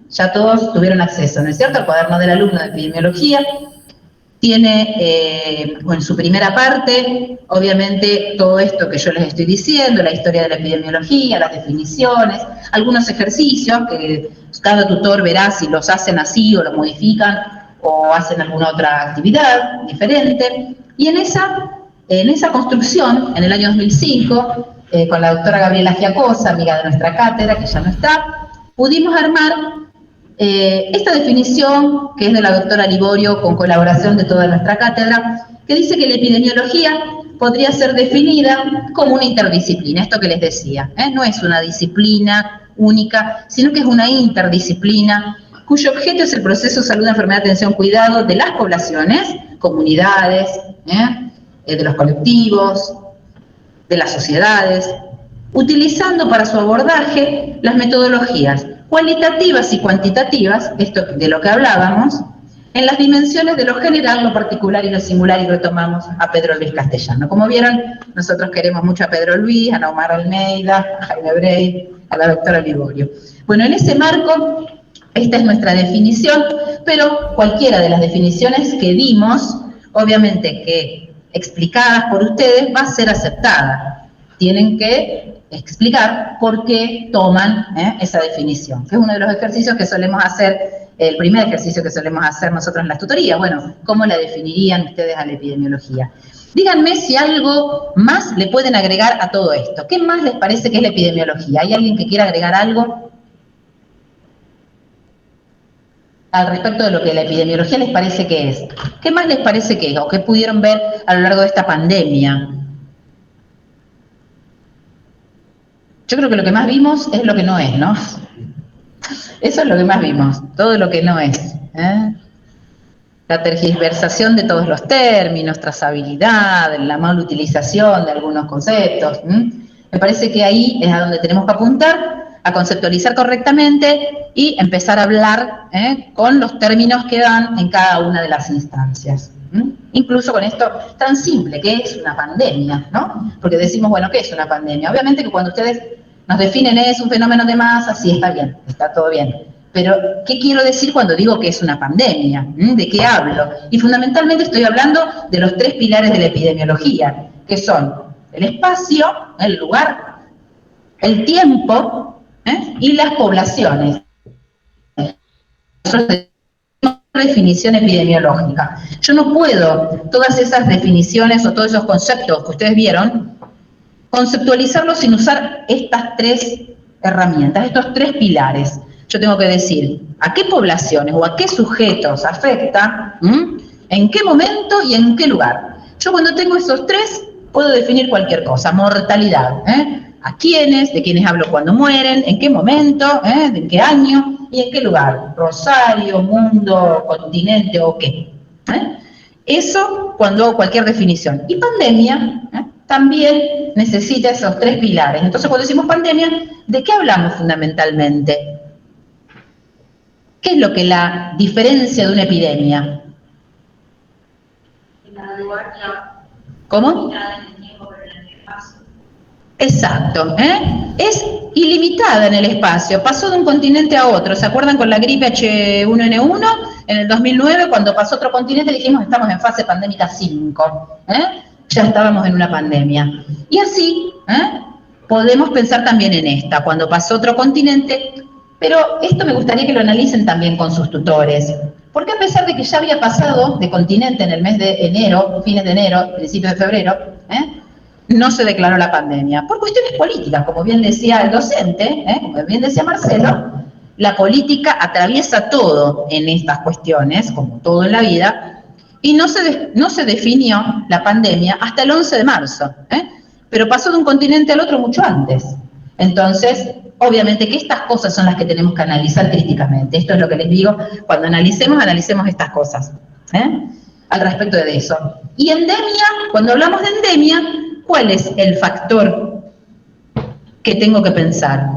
ya todos tuvieron acceso, ¿no es cierto?, al cuaderno del alumno de epidemiología. Tiene en su primera parte, obviamente, todo esto que yo les estoy diciendo, la historia de la epidemiología, las definiciones, algunos ejercicios que cada tutor verá si los hacen así o los modifican o hacen alguna otra actividad diferente. Y en esa construcción, en el año 2005, con la doctora Gabriela Giacosa, amiga de nuestra cátedra, que ya no está, pudimos armar esta definición, que es de la doctora Liborio, con colaboración de toda nuestra cátedra, que dice que la epidemiología podría ser definida como una interdisciplina, esto que les decía, no es una disciplina única, sino que es una interdisciplina, cuyo objeto es el proceso de salud, enfermedad, atención, cuidado de las poblaciones, comunidades, de los colectivos, de las sociedades, utilizando para su abordaje las metodologías cualitativas y cuantitativas, esto de lo que hablábamos, en las dimensiones de lo general, lo particular y lo singular, y retomamos a Pedro Luis Castellano. Como vieron, nosotros queremos mucho a Pedro Luis, a Naumar Almeida, a Jaime Brey, a la doctora Liborio. Bueno, en ese marco, esta es nuestra definición, pero cualquiera de las definiciones que dimos, obviamente que explicadas por ustedes, va a ser aceptada. Tienen que explicar por qué toman esa definición, que es uno de los ejercicios que solemos hacer, el primer ejercicio que solemos hacer nosotros en las tutorías. Bueno, ¿cómo la definirían ustedes a la epidemiología? Díganme si algo más le pueden agregar a todo esto. ¿Qué más les parece que es la epidemiología? ¿Hay alguien que quiera agregar algo al respecto de lo que la epidemiología les parece que es? ¿Qué más les parece que es o qué pudieron ver a lo largo de esta pandemia? Yo creo que lo que más vimos es lo que no es, ¿no? Eso es lo que más vimos, todo lo que no es. La tergiversación de todos los términos, trazabilidad, la mala utilización de algunos conceptos. Me parece que ahí es a donde tenemos que apuntar, a conceptualizar correctamente y empezar a hablar con los términos que dan en cada una de las instancias. Incluso con esto tan simple, que es una pandemia, ¿no? Porque decimos, bueno, ¿qué es una pandemia? Obviamente que cuando ustedes nos definen es un fenómeno de masa, sí, está bien, está todo bien. Pero, ¿qué quiero decir cuando digo que es una pandemia? ¿De qué hablo? Y fundamentalmente estoy hablando de los 3 pilares de la epidemiología, que son el espacio, el lugar, el tiempo y las poblaciones. Definición epidemiológica. Yo no puedo todas esas definiciones o todos esos conceptos que ustedes vieron, conceptualizarlos sin usar estas 3 herramientas, estos 3 pilares. Yo tengo que decir a qué poblaciones o a qué sujetos afecta, en qué momento y en qué lugar. Yo cuando tengo esos 3 puedo definir cualquier cosa, mortalidad, a quiénes, de quiénes hablo cuando mueren, en qué momento, de qué año y en qué lugar, Rosario, mundo, continente o qué. Eso cuando hago cualquier definición. Y pandemia también necesita esos 3 pilares. Entonces cuando decimos pandemia, ¿de qué hablamos fundamentalmente? ¿Qué es lo que la diferencia de una epidemia? ¿Cómo? Exacto, es ilimitada en el espacio, pasó de un continente a otro. ¿Se acuerdan con la gripe H1N1? En el 2009, cuando pasó otro continente, dijimos estamos en fase pandémica 5, ya estábamos en una pandemia. Y así podemos pensar también en esta, cuando pasó otro continente, pero esto me gustaría que lo analicen también con sus tutores, porque a pesar de que ya había pasado de continente en el mes de enero, fines de enero, principios de febrero, no se declaró la pandemia, por cuestiones políticas, como bien decía el docente, como bien decía Marcelo, la política atraviesa todo en estas cuestiones, como todo en la vida, y no se definió la pandemia hasta el 11 de marzo, pero pasó de un continente al otro mucho antes. Entonces, obviamente que estas cosas son las que tenemos que analizar críticamente. Esto es lo que les digo, cuando analicemos estas cosas, al respecto de eso. Y endemia, cuando hablamos de endemia, ¿cuál es el factor que tengo que pensar?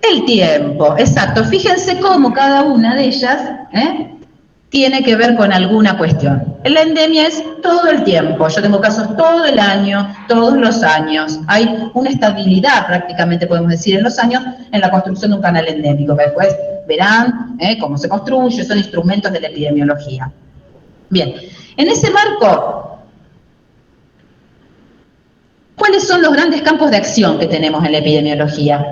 El tiempo, exacto. Fíjense cómo cada una de ellas tiene que ver con alguna cuestión. La endemia es todo el tiempo. Yo tengo casos todo el año, todos los años. Hay una estabilidad, prácticamente podemos decir, en los años en la construcción de un canal endémico, que después verán cómo se construye, son instrumentos de la epidemiología. Bien, en ese marco, ¿cuáles son los grandes campos de acción que tenemos en la epidemiología?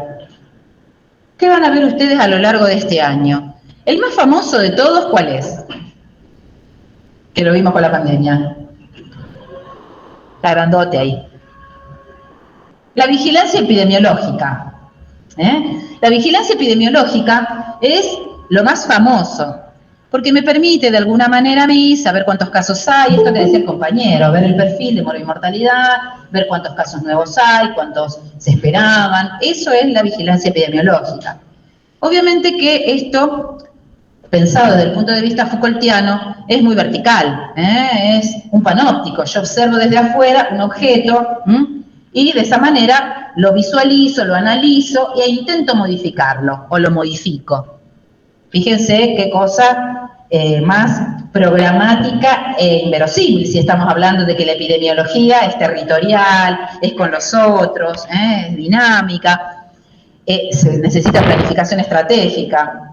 ¿Qué van a ver ustedes a lo largo de este año? El más famoso de todos, ¿cuál es? Que lo vimos con la pandemia. Está grandote ahí. La vigilancia epidemiológica. La vigilancia epidemiológica es lo más famoso, porque me permite de alguna manera a mí saber cuántos casos hay, esto que decía el compañero, ver el perfil de morbimortalidad, ver cuántos casos nuevos hay, cuántos se esperaban. Eso es la vigilancia epidemiológica. Obviamente que esto, pensado desde el punto de vista Foucaultiano, es muy vertical, es un panóptico. Yo observo desde afuera un objeto y de esa manera lo visualizo, lo analizo e intento modificarlo o lo modifico. Fíjense qué cosa más programática e inverosímil, si estamos hablando de que la epidemiología es territorial, es con los otros, es dinámica, se necesita planificación estratégica.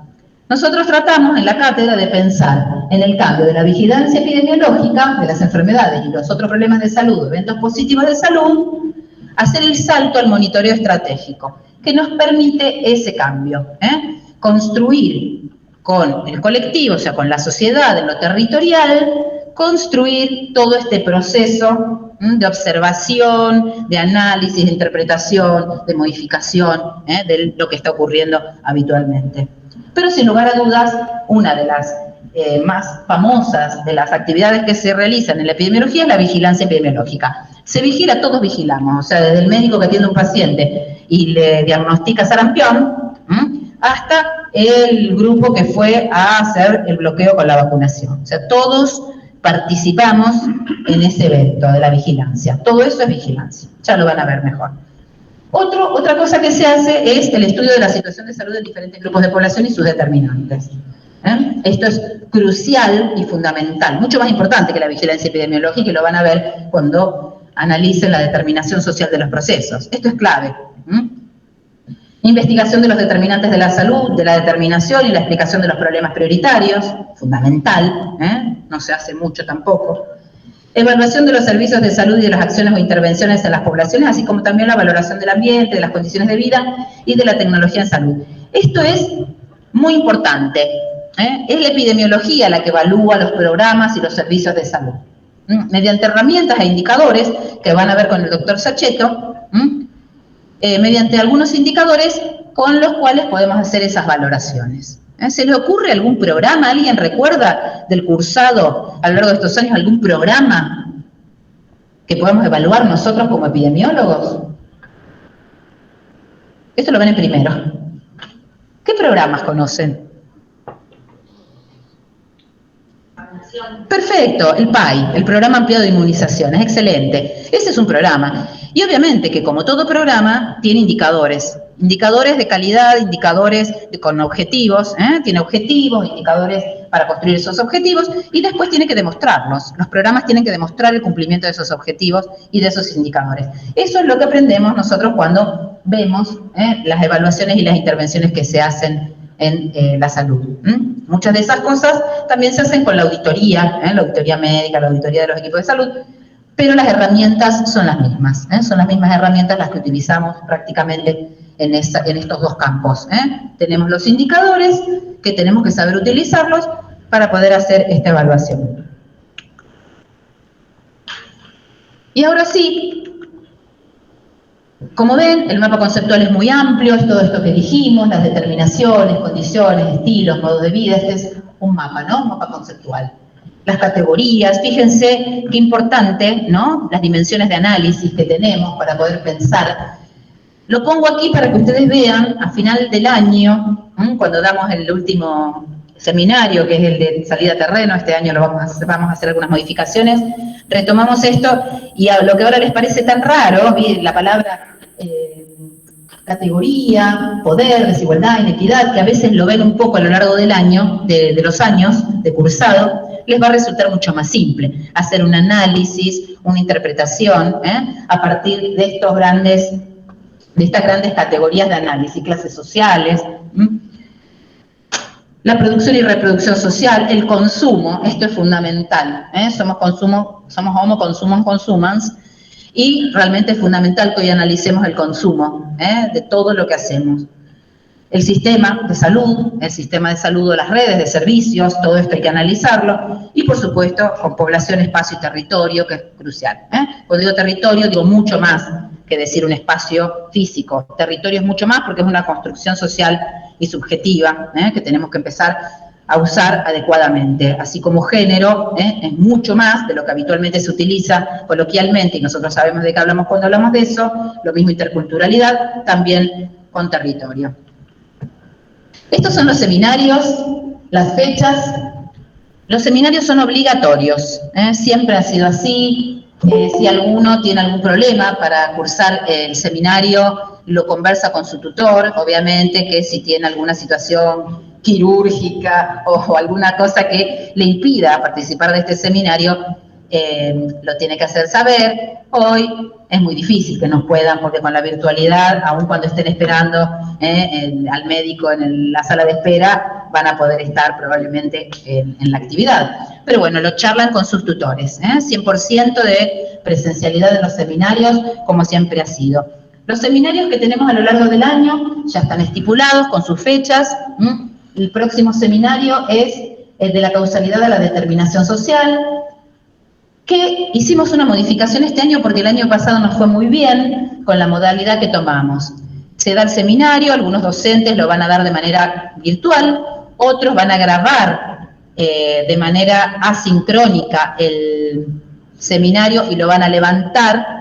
Nosotros tratamos en la cátedra de pensar en el cambio de la vigilancia epidemiológica de las enfermedades y los otros problemas de salud, eventos positivos de salud, hacer el salto al monitoreo estratégico, que nos permite ese cambio, construir con el colectivo, o sea, con la sociedad en lo territorial, construir todo este proceso de observación, de análisis, de interpretación, de modificación de lo que está ocurriendo habitualmente. Pero sin lugar a dudas, una de las más famosas de las actividades que se realizan en la epidemiología es la vigilancia epidemiológica. Se vigila, todos vigilamos, o sea, desde el médico que atiende a un paciente y le diagnostica sarampión, hasta el grupo que fue a hacer el bloqueo con la vacunación. O sea, todos participamos en ese evento de la vigilancia. Todo eso es vigilancia, ya lo van a ver mejor. Otra cosa que se hace es el estudio de la situación de salud de diferentes grupos de población y sus determinantes. Esto es crucial y fundamental, mucho más importante que la vigilancia epidemiológica, y lo van a ver cuando analicen la determinación social de los procesos. Esto es clave. Investigación de los determinantes de la salud, de la determinación y la explicación de los problemas prioritarios, fundamental, no se hace mucho tampoco. Evaluación de los servicios de salud y de las acciones o intervenciones en las poblaciones, así como también la valoración del ambiente, de las condiciones de vida y de la tecnología en salud. Esto es muy importante. Es la epidemiología la que evalúa los programas y los servicios de salud. Mediante herramientas e indicadores, que van a ver con el doctor Saccheto, mediante algunos indicadores con los cuales podemos hacer esas valoraciones. ¿Se le ocurre algún programa? ¿Alguien recuerda del cursado a lo largo de estos años algún programa que podamos evaluar nosotros como epidemiólogos? Esto lo ven en primero. ¿Qué programas conocen? Perfecto, el PAI, el Programa Ampliado de Inmunizaciones, excelente. Ese es un programa. Y obviamente que como todo programa, tiene indicadores. Indicadores de calidad, indicadores con objetivos, tiene objetivos, indicadores para construir esos objetivos, y después tiene que demostrarlos. Los programas tienen que demostrar el cumplimiento de esos objetivos y de esos indicadores. Eso es lo que aprendemos nosotros cuando vemos las evaluaciones y las intervenciones que se hacen en la salud. Muchas de esas cosas también se hacen con la auditoría médica, la auditoría de los equipos de salud, pero las herramientas son las mismas, son las mismas herramientas las que utilizamos prácticamente en estos dos campos. Tenemos los indicadores que tenemos que saber utilizarlos para poder hacer esta evaluación. Y ahora sí, como ven, el mapa conceptual es muy amplio, es todo esto que dijimos, las determinaciones, condiciones, estilos, modos de vida. Este es un mapa, ¿no? Un mapa conceptual. Las categorías, fíjense qué importante, ¿no? Las dimensiones de análisis que tenemos para poder pensar. Lo pongo aquí para que ustedes vean, a final del año, cuando damos el último seminario, que es el de salida a terreno, este año vamos a hacer algunas modificaciones, retomamos esto, y a lo que ahora les parece tan raro, la palabra categoría, poder, desigualdad, inequidad, que a veces lo ven un poco a lo largo del año, de los años de cursado, les va a resultar mucho más simple hacer un análisis, una interpretación, a partir de estas grandes categorías de análisis, clases sociales, la producción y reproducción social, el consumo. Esto es fundamental, somos homo consumans, y realmente es fundamental que hoy analicemos el consumo de todo lo que hacemos. El sistema de salud o las redes de servicios, todo esto hay que analizarlo, y por supuesto con población, espacio y territorio, que es crucial. Cuando digo territorio, digo mucho más que decir un espacio físico. Territorio es mucho más porque es una construcción social y subjetiva, que tenemos que empezar a usar adecuadamente. Así como género, es mucho más de lo que habitualmente se utiliza coloquialmente, y nosotros sabemos de qué hablamos cuando hablamos de eso. Lo mismo interculturalidad, también con territorio. Estos son los seminarios, las fechas. Los seminarios son obligatorios, siempre ha sido así. Si alguno tiene algún problema para cursar el seminario, lo conversa con su tutor, obviamente que si tiene alguna situación quirúrgica o alguna cosa que le impida participar de este seminario, lo tiene que hacer saber. Hoy es muy difícil que no puedan, porque con la virtualidad, aun cuando estén esperando al médico en la sala de espera, van a poder estar probablemente en la actividad. Pero bueno, lo charlan con sus tutores, 100% de presencialidad de los seminarios, como siempre ha sido. Los seminarios que tenemos a lo largo del año ya están estipulados con sus fechas. El próximo seminario es el de la causalidad de la determinación social, que hicimos una modificación este año porque el año pasado nos fue muy bien con la modalidad que tomamos. Se da el seminario, algunos docentes lo van a dar de manera virtual, otros van a grabar de manera asincrónica el seminario y lo van a levantar,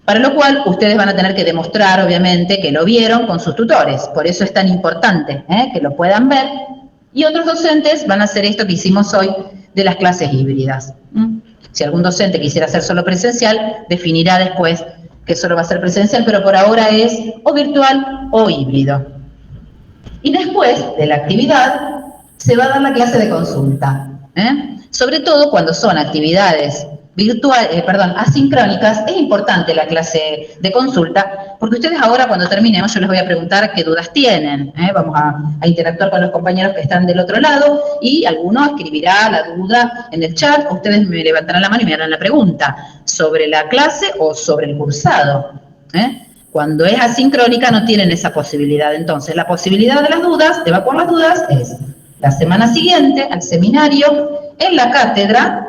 para lo cual ustedes van a tener que demostrar, obviamente, que lo vieron con sus tutores. Por eso es tan importante que lo puedan ver. Y otros docentes van a hacer esto que hicimos hoy de las clases híbridas. Si algún docente quisiera hacer solo presencial, definirá después que solo va a ser presencial, pero por ahora es o virtual o híbrido. Y después de la actividad se va a dar la clase de consulta, sobre todo cuando son actividades asincrónicas. Es importante la clase de consulta, porque ustedes ahora cuando terminemos yo les voy a preguntar qué dudas tienen, vamos a interactuar con los compañeros que están del otro lado, y alguno escribirá la duda en el chat, o ustedes me levantarán la mano y me harán la pregunta sobre la clase o sobre el cursado. Cuando es asincrónica no tienen esa posibilidad. Entonces la posibilidad de las dudas, de evacuar las dudas, es la semana siguiente al seminario, en la cátedra,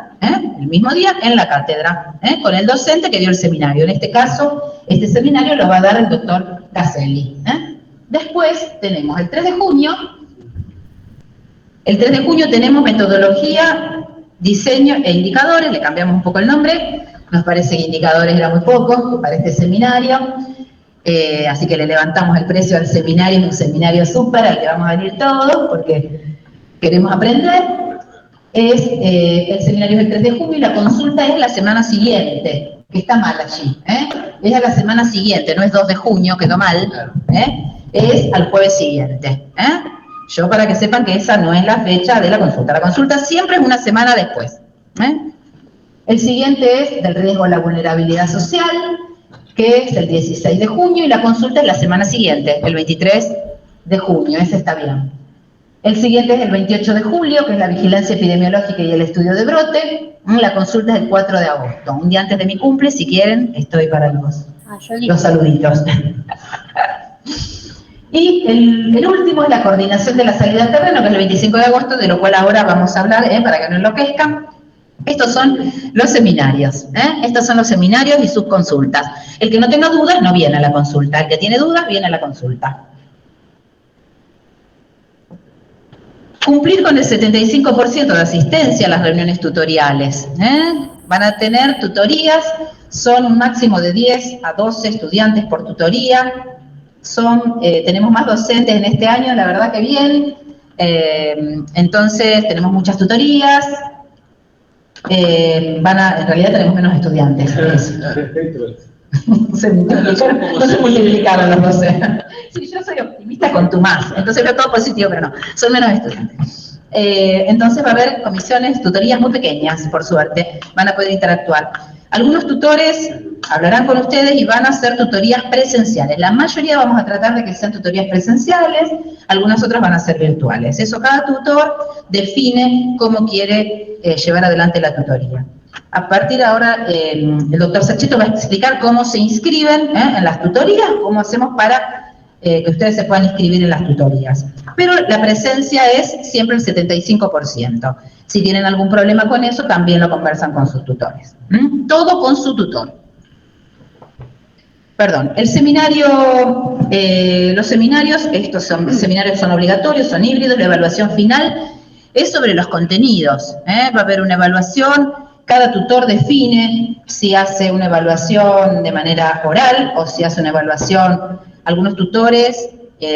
el mismo día en la cátedra, con el docente que dio el seminario. En este caso, este seminario lo va a dar el doctor Caselli. Después tenemos el 3 de junio. El 3 de junio tenemos metodología, diseño e indicadores. Le cambiamos un poco el nombre. Nos parece que indicadores era muy poco para este seminario. Así que le levantamos el precio al seminario. Es un seminario súper al que vamos a venir todos porque queremos aprender. El seminario es el 3 de junio y la consulta es la semana siguiente, que está mal allí, es a la semana siguiente, no es 2 de junio, quedó mal, es al jueves siguiente, Yo para que sepan que esa no es la fecha de la consulta siempre es una semana después, El siguiente es del riesgo a la vulnerabilidad social, que es el 16 de junio, y la consulta es la semana siguiente, el 23 de junio, ese está bien. El siguiente es el 28 de julio, que es la vigilancia epidemiológica y el estudio de brote. La consulta es el 4 de agosto, un día antes de mi cumple. Si quieren, estoy para los saluditos. Y el último es la coordinación de la salida al terreno, que es el 25 de agosto, de lo cual ahora vamos a hablar, para que no enloquezcan. Estos son los seminarios, Estos son los seminarios y sus consultas. El que no tenga dudas no viene a la consulta, el que tiene dudas viene a la consulta. Cumplir con el 75% de asistencia a las reuniones tutoriales. Van a tener tutorías, son un máximo de 10 a 12 estudiantes por tutoría. Tenemos más docentes en este año, la verdad que bien. Entonces tenemos muchas tutorías. En realidad tenemos menos estudiantes. No se multiplicaron los 12. Sí, yo soy optimista con tu más, entonces veo todo positivo, pero no, son menos estudiantes. Entonces va a haber comisiones, tutorías muy pequeñas, por suerte, van a poder interactuar. Algunos tutores hablarán con ustedes y van a hacer tutorías presenciales. La mayoría vamos a tratar de que sean tutorías presenciales, algunas otras van a ser virtuales. Eso, cada tutor define cómo quiere llevar adelante la tutoría. A partir de ahora, el doctor Sachito va a explicar cómo se inscriben en las tutorías, cómo hacemos para que ustedes se puedan inscribir en las tutorías. Pero la presencia es siempre el 75%. Si tienen algún problema con eso, también lo conversan con sus tutores. Todo con su tutor. Perdón, el seminario, los seminarios, seminarios son obligatorios, son híbridos, la evaluación final es sobre los contenidos. Va a haber una evaluación. Cada tutor define si hace una evaluación de manera oral o si hace una evaluación. Algunos tutores,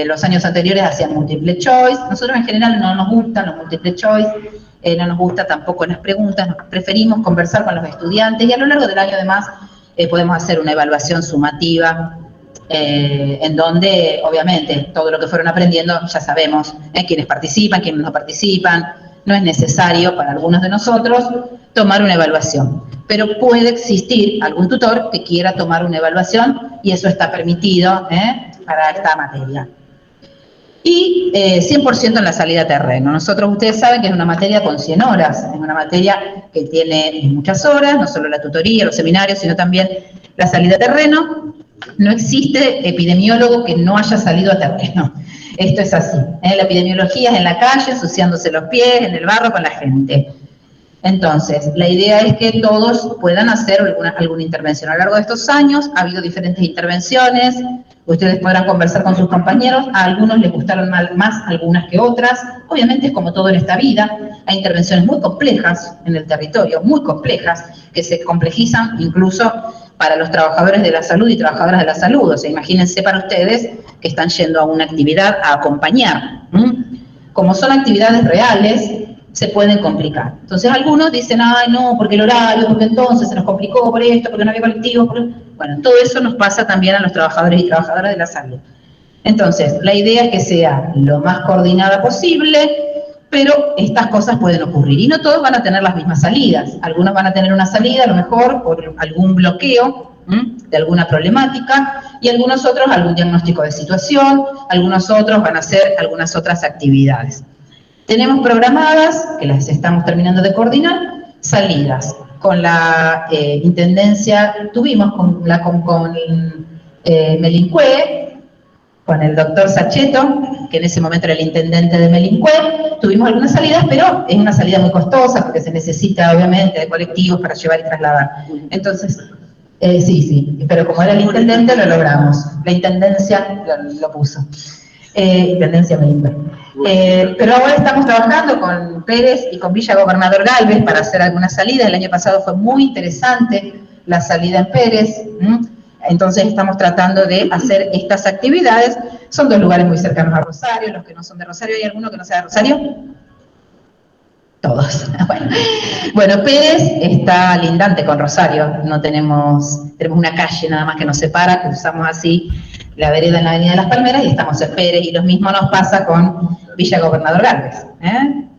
los años anteriores hacían multiple choice. Nosotros en general no nos gustan los multiple choice, no nos gusta tampoco las preguntas, preferimos conversar con los estudiantes y a lo largo del año además podemos hacer una evaluación sumativa en donde obviamente todo lo que fueron aprendiendo ya sabemos, quiénes participan, quiénes no participan. No es necesario para algunos de nosotros tomar una evaluación, pero puede existir algún tutor que quiera tomar una evaluación y eso está permitido para esta materia. Y 100% en la salida a terreno. Nosotros, ustedes saben que es una materia con 100 horas, es una materia que tiene muchas horas, no solo la tutoría, los seminarios, sino también la salida a terreno. No existe epidemiólogo que no haya salido a terreno. Esto es así. La epidemiología es en la calle, ensuciándose los pies, en el barro con la gente. Entonces, la idea es que todos puedan hacer alguna intervención. A lo largo de estos años ha habido diferentes intervenciones, ustedes podrán conversar con sus compañeros, a algunos les gustaron más algunas que otras. Obviamente es como todo en esta vida, hay intervenciones muy complejas en el territorio, muy complejas, que se complejizan incluso para los trabajadores de la salud y trabajadoras de la salud. O sea, imagínense para ustedes que están yendo a una actividad a acompañar. Como son actividades reales, se pueden complicar. Entonces algunos dicen, ay no, porque el horario, porque entonces se nos complicó por esto, porque no había colectivos. Bueno, todo eso nos pasa también a los trabajadores y trabajadoras de la salud. Entonces, la idea es que sea lo más coordinada posible, pero estas cosas pueden ocurrir. Y no todos van a tener las mismas salidas. Algunos van a tener una salida, a lo mejor, por algún bloqueo de alguna problemática, y algunos otros algún diagnóstico de situación, algunos otros van a hacer algunas otras actividades. Tenemos programadas, que las estamos terminando de coordinar, salidas. Con la Intendencia, tuvimos con Melincue, con el doctor Saccheto, que en ese momento era el intendente de Melincue, tuvimos algunas salidas, pero es una salida muy costosa, porque se necesita, obviamente, de colectivos para llevar y trasladar. Entonces, sí, pero como era el intendente, lo logramos. La Intendencia lo puso. Intendencia Melincue. Pero ahora estamos trabajando con Pérez y con Villa Gobernador Galvez para hacer algunas salidas. El año pasado fue muy interesante la salida en Pérez. Entonces estamos tratando de hacer estas actividades. Son dos lugares muy cercanos a Rosario. Los que no son de Rosario, ¿hay alguno que no sea de Rosario? Todos. Bueno, Pérez está lindante con Rosario. No tenemos una calle nada más que nos separa, cruzamos así la vereda en la Avenida de las Palmeras y estamos en Pérez, y lo mismo nos pasa con Villa Gobernador Galvez,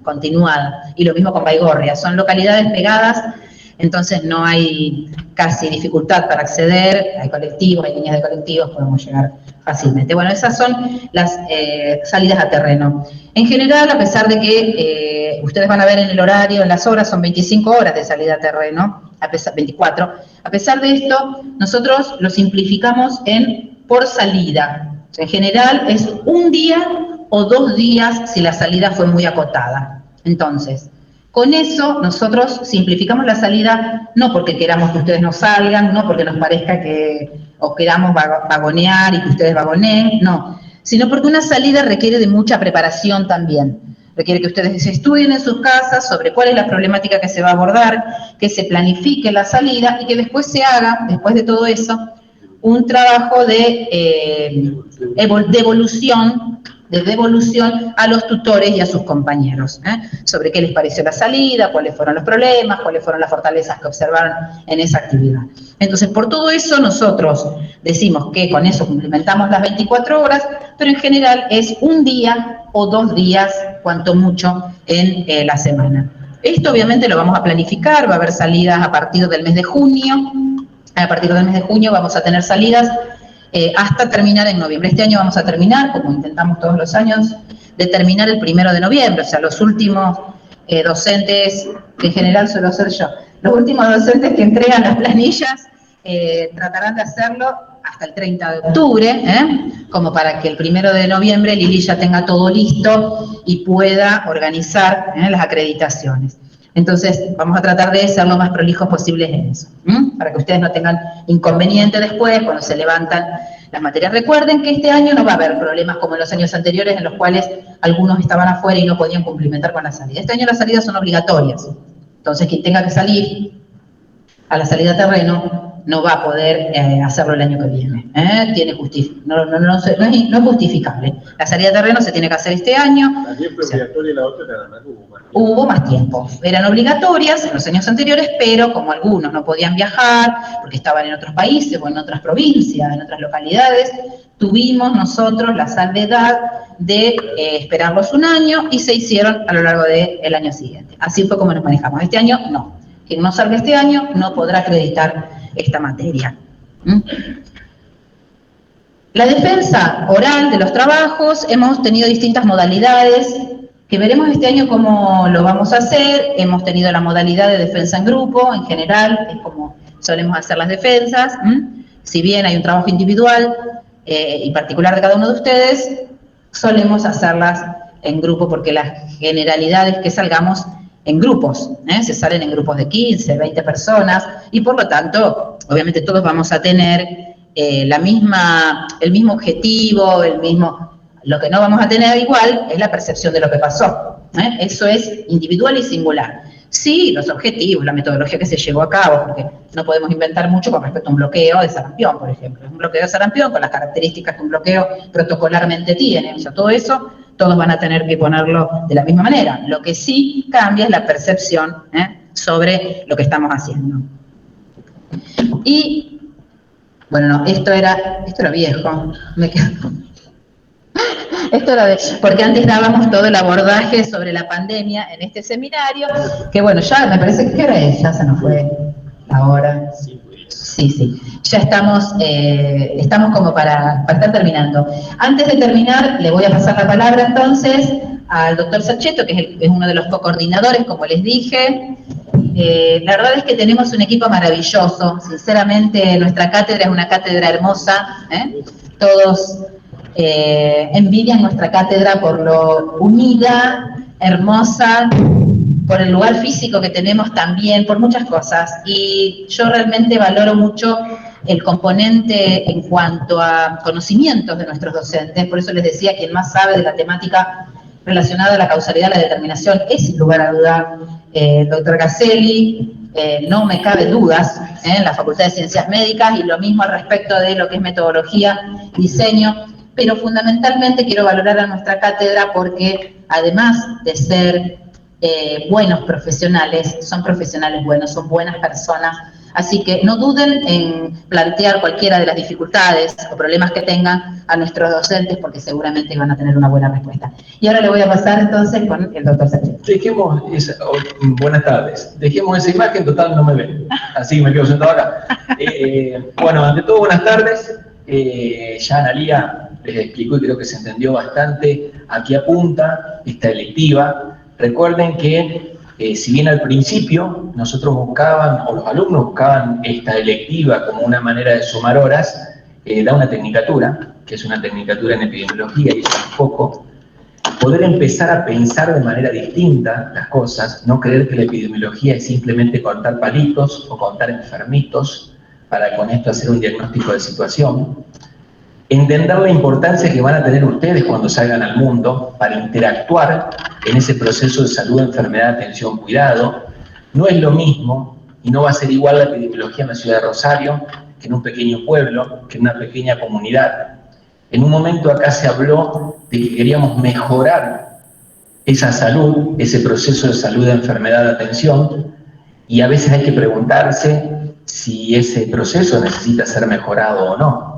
continuada, y lo mismo con Baigorria. Son localidades pegadas, entonces no hay casi dificultad para acceder, hay colectivos, hay líneas de colectivos, podemos llegar fácilmente. Bueno, esas son las salidas a terreno. En general, a pesar de que ustedes van a ver en el horario, en las horas, son 25 horas de salida a terreno, 24. A pesar de esto, nosotros lo simplificamos por salida. En general es un día o 2 días si la salida fue muy acotada. Entonces, con eso nosotros simplificamos la salida, no porque queramos que ustedes no salgan, no porque nos parezca o queramos vagonear y que ustedes vagoneen, no, sino porque una salida requiere de mucha preparación también. Requiere que ustedes estudien en sus casas sobre cuál es la problemática que se va a abordar, que se planifique la salida y que después se haga, después de todo eso, un trabajo de devolución a los tutores y a sus compañeros, sobre qué les pareció la salida, cuáles fueron los problemas, cuáles fueron las fortalezas que observaron en esa actividad. Entonces, por todo eso nosotros decimos que con eso cumplimentamos las 24 horas, pero en general es un día o 2 días, cuanto mucho, en la semana. Esto obviamente lo vamos a planificar, va a haber salidas a partir del mes de junio. A partir del mes de junio vamos a tener salidas hasta terminar en noviembre. Este año vamos a terminar, como intentamos todos los años, de terminar el 1 de noviembre. O sea, los últimos docentes, que en general suelo ser yo, los últimos docentes que entregan las planillas tratarán de hacerlo hasta el 30 de octubre, como para que el 1 de noviembre Lili ya tenga todo listo y pueda organizar las acreditaciones. Entonces, vamos a tratar de ser lo más prolijos posibles en eso, para que ustedes no tengan inconveniente después cuando se levantan las materias. Recuerden que este año no va a haber problemas como en los años anteriores, en los cuales algunos estaban afuera y no podían cumplimentar con la salida. Este año las salidas son obligatorias. Entonces, quien tenga que salir a la salida a terreno no va a poder hacerlo el año que viene. No es justificable. La salida a terreno se tiene que hacer este año. También fue obligatoria la otra, nada más hubo más tiempo. Eran obligatorias en los años anteriores, pero como algunos no podían viajar, porque estaban en otros países o en otras provincias, en otras localidades, tuvimos nosotros la salvedad de esperarlos un año y se hicieron a lo largo del año siguiente. Así fue como nos manejamos. Este año no. Quien no salga este año no podrá acreditar esta materia. La defensa oral de los trabajos, hemos tenido distintas modalidades, que veremos este año cómo lo vamos a hacer. Hemos tenido la modalidad de defensa en grupo, en general, es como solemos hacer las defensas. Si bien hay un trabajo individual y particular de cada uno de ustedes, solemos hacerlas en grupo porque la generalidad es que salgamos en grupos, se salen en grupos de 15, 20 personas, y por lo tanto, obviamente todos vamos a tener el mismo objetivo, lo que no vamos a tener igual es la percepción de lo que pasó. Eso es individual y singular. Sí, los objetivos, la metodología que se llevó a cabo, porque no podemos inventar mucho con respecto a un bloqueo de sarampión, por ejemplo. Un bloqueo de sarampión con las características que un bloqueo protocolarmente tiene. O sea, todo eso, todos van a tener que ponerlo de la misma manera. Lo que sí cambia es la percepción sobre lo que estamos haciendo. Y, bueno, no, esto era viejo. Me quedo. Esto era porque antes dábamos todo el abordaje sobre la pandemia en este seminario, que bueno, ya me parece que hora es, ya se nos fue la hora. Sí, ya estamos como para estar terminando. Antes de terminar, le voy a pasar la palabra entonces al doctor Saccheto, que es uno de los coordinadores, como les dije. La verdad es que tenemos un equipo maravilloso, sinceramente nuestra cátedra es una cátedra hermosa, todos envidian nuestra cátedra por lo unida, hermosa, por el lugar físico que tenemos también, por muchas cosas. Y yo realmente valoro mucho el componente en cuanto a conocimientos de nuestros docentes, por eso les decía, quien más sabe de la temática relacionada a la causalidad, la determinación, es sin lugar a duda el doctor Gazelli, no me cabe dudas, en la Facultad de Ciencias Médicas, y lo mismo al respecto de lo que es metodología, diseño, pero fundamentalmente quiero valorar a nuestra cátedra porque además de ser buenos profesionales, son profesionales buenos, son buenas personas, así que no duden en plantear cualquiera de las dificultades o problemas que tengan a nuestros docentes, porque seguramente van a tener una buena respuesta. Y ahora le voy a pasar entonces con el doctor Saccheto. Buenas tardes. Dejemos esa imagen, total no me ven, así que me quedo sentado acá. Bueno, ante todo, buenas tardes. Ya Analía les explicó y creo que se entendió bastante a qué apunta esta electiva. Recuerden que si bien al principio nosotros buscaban, o los alumnos buscaban esta electiva como una manera de sumar horas, da una tecnicatura, que es una tecnicatura en epidemiología y es un poco, poder empezar a pensar de manera distinta las cosas, no creer que la epidemiología es simplemente contar palitos o contar enfermitos para con esto hacer un diagnóstico de situación. Entender la importancia que van a tener ustedes cuando salgan al mundo para interactuar en ese proceso de salud, enfermedad, atención, cuidado. No es lo mismo y no va a ser igual la epidemiología en la ciudad de Rosario que en un pequeño pueblo, que en una pequeña comunidad. En un momento acá se habló de que queríamos mejorar esa salud, ese proceso de salud, de enfermedad, de atención, y a veces hay que preguntarse si ese proceso necesita ser mejorado o no.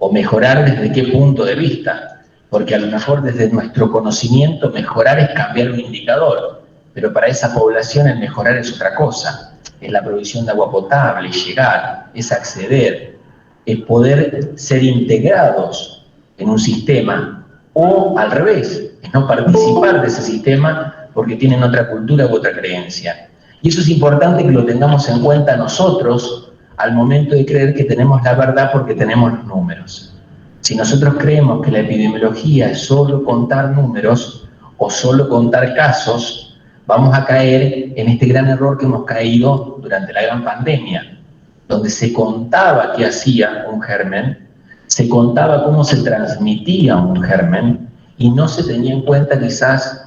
O mejorar desde qué punto de vista, porque a lo mejor desde nuestro conocimiento mejorar es cambiar un indicador, pero para esa población el mejorar es otra cosa, es la provisión de agua potable, llegar, es acceder, es poder ser integrados en un sistema, o al revés, es no participar de ese sistema porque tienen otra cultura u otra creencia. Y eso es importante que lo tengamos en cuenta nosotros, al momento de creer que tenemos la verdad porque tenemos los números. Si nosotros creemos que la epidemiología es solo contar números o solo contar casos, vamos a caer en este gran error que hemos caído durante la gran pandemia, donde se contaba qué hacía un germen, se contaba cómo se transmitía un germen y no se tenía en cuenta quizás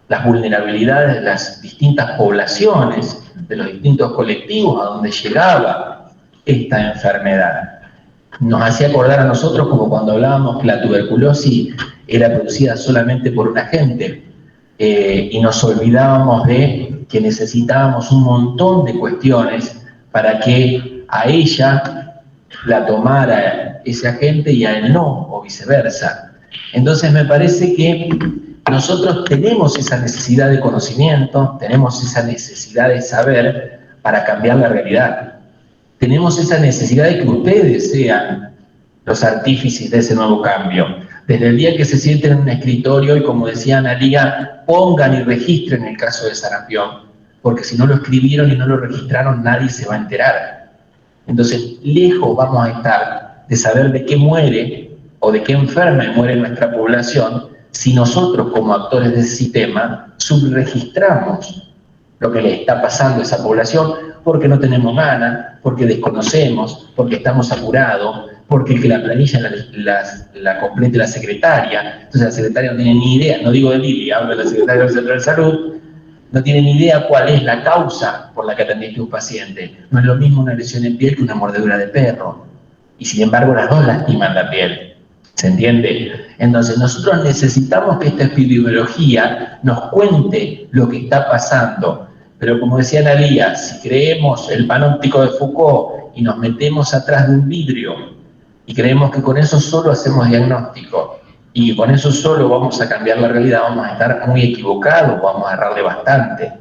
las vulnerabilidades de las distintas poblaciones, de los distintos colectivos a donde llegaba esta enfermedad. Nos hacía acordar a nosotros como cuando hablábamos que la tuberculosis era producida solamente por un agente y nos olvidábamos de que necesitábamos un montón de cuestiones para que a ella la tomara ese agente y a él no, o viceversa. Entonces me parece que nosotros tenemos esa necesidad de conocimiento, tenemos esa necesidad de saber para cambiar la realidad. Tenemos esa necesidad de que ustedes sean los artífices de ese nuevo cambio. Desde el día que se sienten en un escritorio y, como decía Analía, pongan y registren el caso de sarampión, porque si no lo escribieron y no lo registraron, nadie se va a enterar. Entonces, lejos vamos a estar de saber de qué muere o de qué enferma muere nuestra población si nosotros, como actores de ese sistema, subregistramos lo que le está pasando a esa población, porque no tenemos ganas, porque desconocemos, porque estamos apurados, porque el que la planilla la complete la secretaria, entonces la secretaria no tiene ni idea, no digo de Lili, hablo de la secretaria del Centro de Salud, no tiene ni idea cuál es la causa por la que atendiste a un paciente. No es lo mismo una lesión en piel que una mordedura de perro, y sin embargo las dos lastiman la piel. ¿Se entiende? Entonces nosotros necesitamos que esta epidemiología nos cuente lo que está pasando. Pero como decía Analía, si creemos el panóptico de Foucault y nos metemos atrás de un vidrio y creemos que con eso solo hacemos diagnóstico y con eso solo vamos a cambiar la realidad, vamos a estar muy equivocados, vamos a errarle bastante.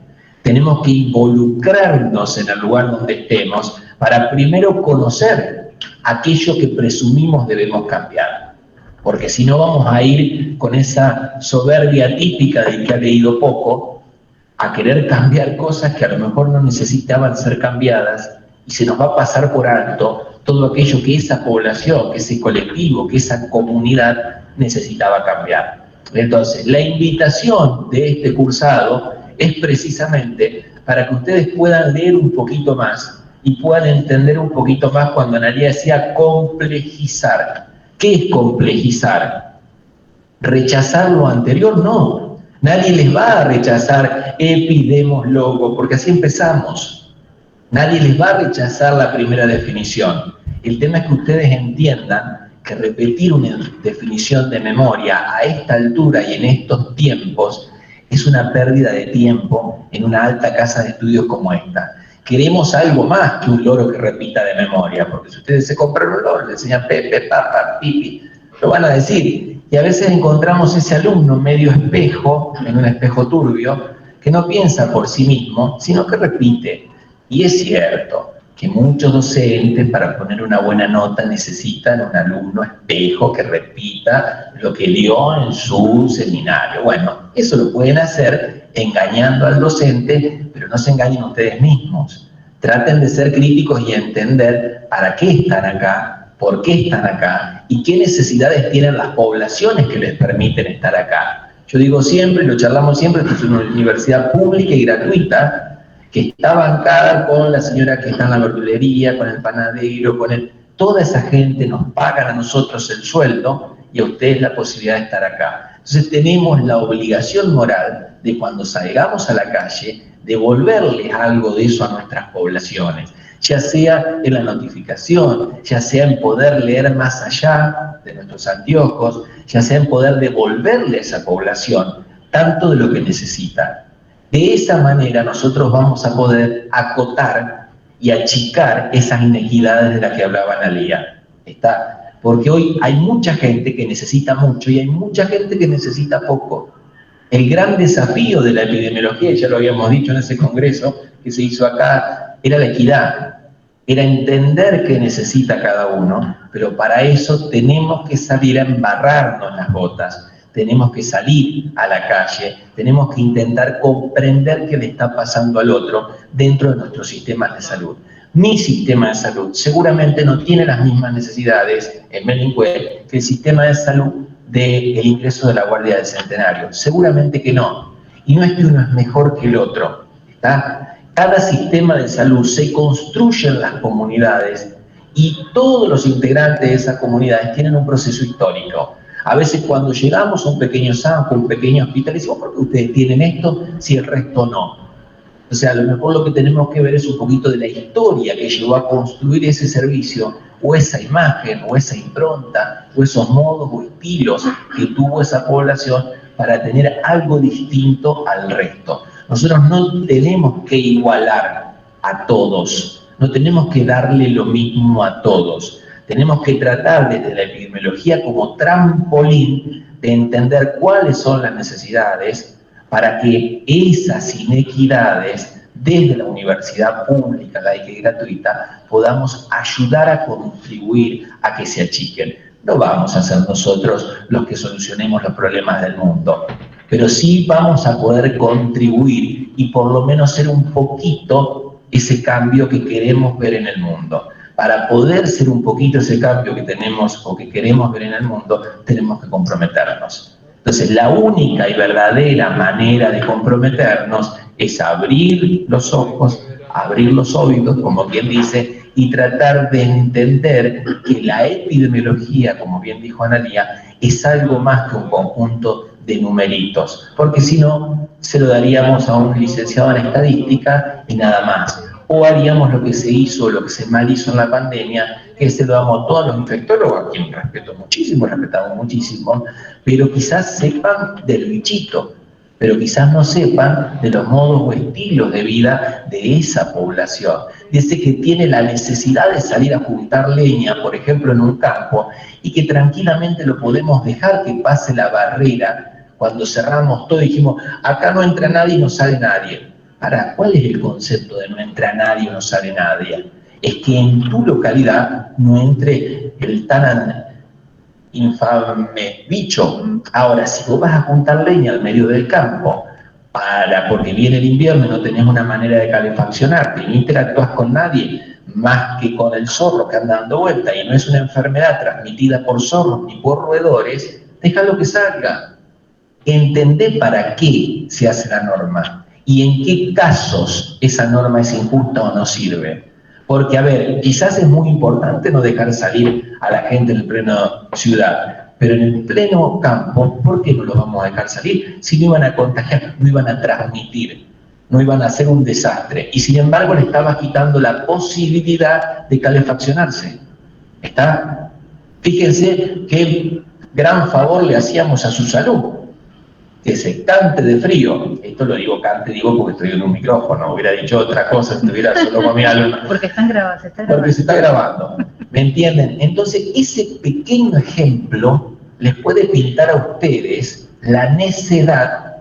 Tenemos que involucrarnos en el lugar donde estemos para primero conocer aquello que presumimos debemos cambiar. Porque si no vamos a ir con esa soberbia típica del que ha leído poco, a querer cambiar cosas que a lo mejor no necesitaban ser cambiadas, y se nos va a pasar por alto todo aquello que esa población, que ese colectivo, que esa comunidad necesitaba cambiar. Entonces, la invitación de este cursado es precisamente para que ustedes puedan leer un poquito más y puedan entender un poquito más cuando Analía decía complejizar. ¿Qué es complejizar? ¿Rechazar lo anterior? No. Nadie les va a rechazar epidemiólogo, porque así empezamos. Nadie les va a rechazar la primera definición. El tema es que ustedes entiendan que repetir una definición de memoria a esta altura y en estos tiempos es una pérdida de tiempo en una alta casa de estudios como esta. Queremos algo más que un loro que repita de memoria, porque si ustedes se compran un loro, le enseñan pepe, papa, pipi, lo van a decir. Y a veces encontramos ese alumno medio espejo, en un espejo turbio, que no piensa por sí mismo, sino que repite. Y es cierto que muchos docentes para poner una buena nota necesitan un alumno espejo que repita lo que dio en su seminario. Bueno, eso lo pueden hacer engañando al docente, pero no se engañen ustedes mismos. Traten de ser críticos y entender para qué están acá, por qué están acá y qué necesidades tienen las poblaciones que les permiten estar acá. Yo digo siempre, lo charlamos siempre, esto es una universidad pública y gratuita, que está bancada con la señora que está en la verdulería, con el panadero, toda esa gente nos pagan a nosotros el sueldo y a ustedes la posibilidad de estar acá. Entonces tenemos la obligación moral de cuando salgamos a la calle, devolverles algo de eso a nuestras poblaciones, ya sea en la notificación, ya sea en poder leer más allá de nuestros anteojos, ya sea en poder devolverle a esa población tanto de lo que necesita. De esa manera nosotros vamos a poder acotar y achicar esas inequidades de las que hablaba Analía. ¿Está? Porque hoy hay mucha gente que necesita mucho y hay mucha gente que necesita poco. El gran desafío de la epidemiología, ya lo habíamos dicho en ese congreso que se hizo acá, era la equidad. Era entender qué necesita cada uno, pero para eso tenemos que salir a embarrarnos las botas. Tenemos que salir a la calle, tenemos que intentar comprender qué le está pasando al otro dentro de nuestros sistemas de salud. Mi sistema de salud seguramente no tiene las mismas necesidades en Melingüe que el sistema de salud del ingreso de la Guardia del Centenario. Seguramente que no. Y no es que uno es mejor que el otro. ¿Está? Cada sistema de salud se construye en las comunidades y todos los integrantes de esas comunidades tienen un proceso histórico. A veces cuando llegamos a un pequeño Sanjo, un pequeño hospital, decimos, ¿por qué ustedes tienen esto si el resto no? O sea, a lo mejor lo que tenemos que ver es un poquito de la historia que llevó a construir ese servicio, o esa imagen, o esa impronta, o esos modos o estilos que tuvo esa población para tener algo distinto al resto. Nosotros no tenemos que igualar a todos, no tenemos que darle lo mismo a todos. Tenemos que tratar desde la epidemiología como trampolín de entender cuáles son las necesidades para que esas inequidades desde la universidad pública, laica y gratuita, podamos ayudar a contribuir a que se achiquen. No vamos a ser nosotros los que solucionemos los problemas del mundo, pero sí vamos a poder contribuir y por lo menos ser un poquito ese cambio que queremos ver en el mundo. Para poder ser un poquito ese cambio que tenemos o que queremos ver en el mundo, tenemos que comprometernos. Entonces, la única y verdadera manera de comprometernos es abrir los ojos, abrir los oídos, como quien dice, y tratar de entender que la epidemiología, como bien dijo Analía, es algo más que un conjunto de numeritos, porque si no, se lo daríamos a un licenciado en estadística y nada más. O haríamos lo que se hizo, lo que se mal hizo en la pandemia, que se lo damos a todos los infectólogos, a quien respeto muchísimo, respetamos muchísimo, pero quizás sepan del bichito, pero quizás no sepan de los modos o estilos de vida de esa población, de ese que tiene la necesidad de salir a juntar leña, por ejemplo, en un campo, y que tranquilamente lo podemos dejar que pase la barrera. Cuando cerramos todo dijimos, acá no entra nadie y no sale nadie. Ahora, ¿cuál es el concepto de no entra nadie o no sale nadie? Es que en tu localidad no entre el tan infame bicho. Ahora, si vos vas a juntar leña al medio del campo, porque viene el invierno y no tenés una manera de calefaccionarte y no interactúas con nadie más que con el zorro que anda dando vuelta y no es una enfermedad transmitida por zorros ni por roedores, déjalo que salga. Entendé para qué se hace la norma y en qué casos esa norma es injusta o no sirve. Porque, a ver, quizás es muy importante no dejar salir a la gente en el pleno ciudad, pero en el pleno campo, ¿por qué no lo vamos a dejar salir? Si no iban a contagiar, no iban a transmitir, no iban a hacer un desastre. Y sin embargo le estaba quitando la posibilidad de calefaccionarse. ¿Está? Fíjense qué gran favor le hacíamos a su salud. Que se cante de frío. Esto lo digo digo porque estoy en un micrófono, hubiera dicho otra cosa si estuviera solo con mi alma. Porque están grabados, Porque se está grabando, ¿me entienden? Entonces, ese pequeño ejemplo les puede pintar a ustedes la necedad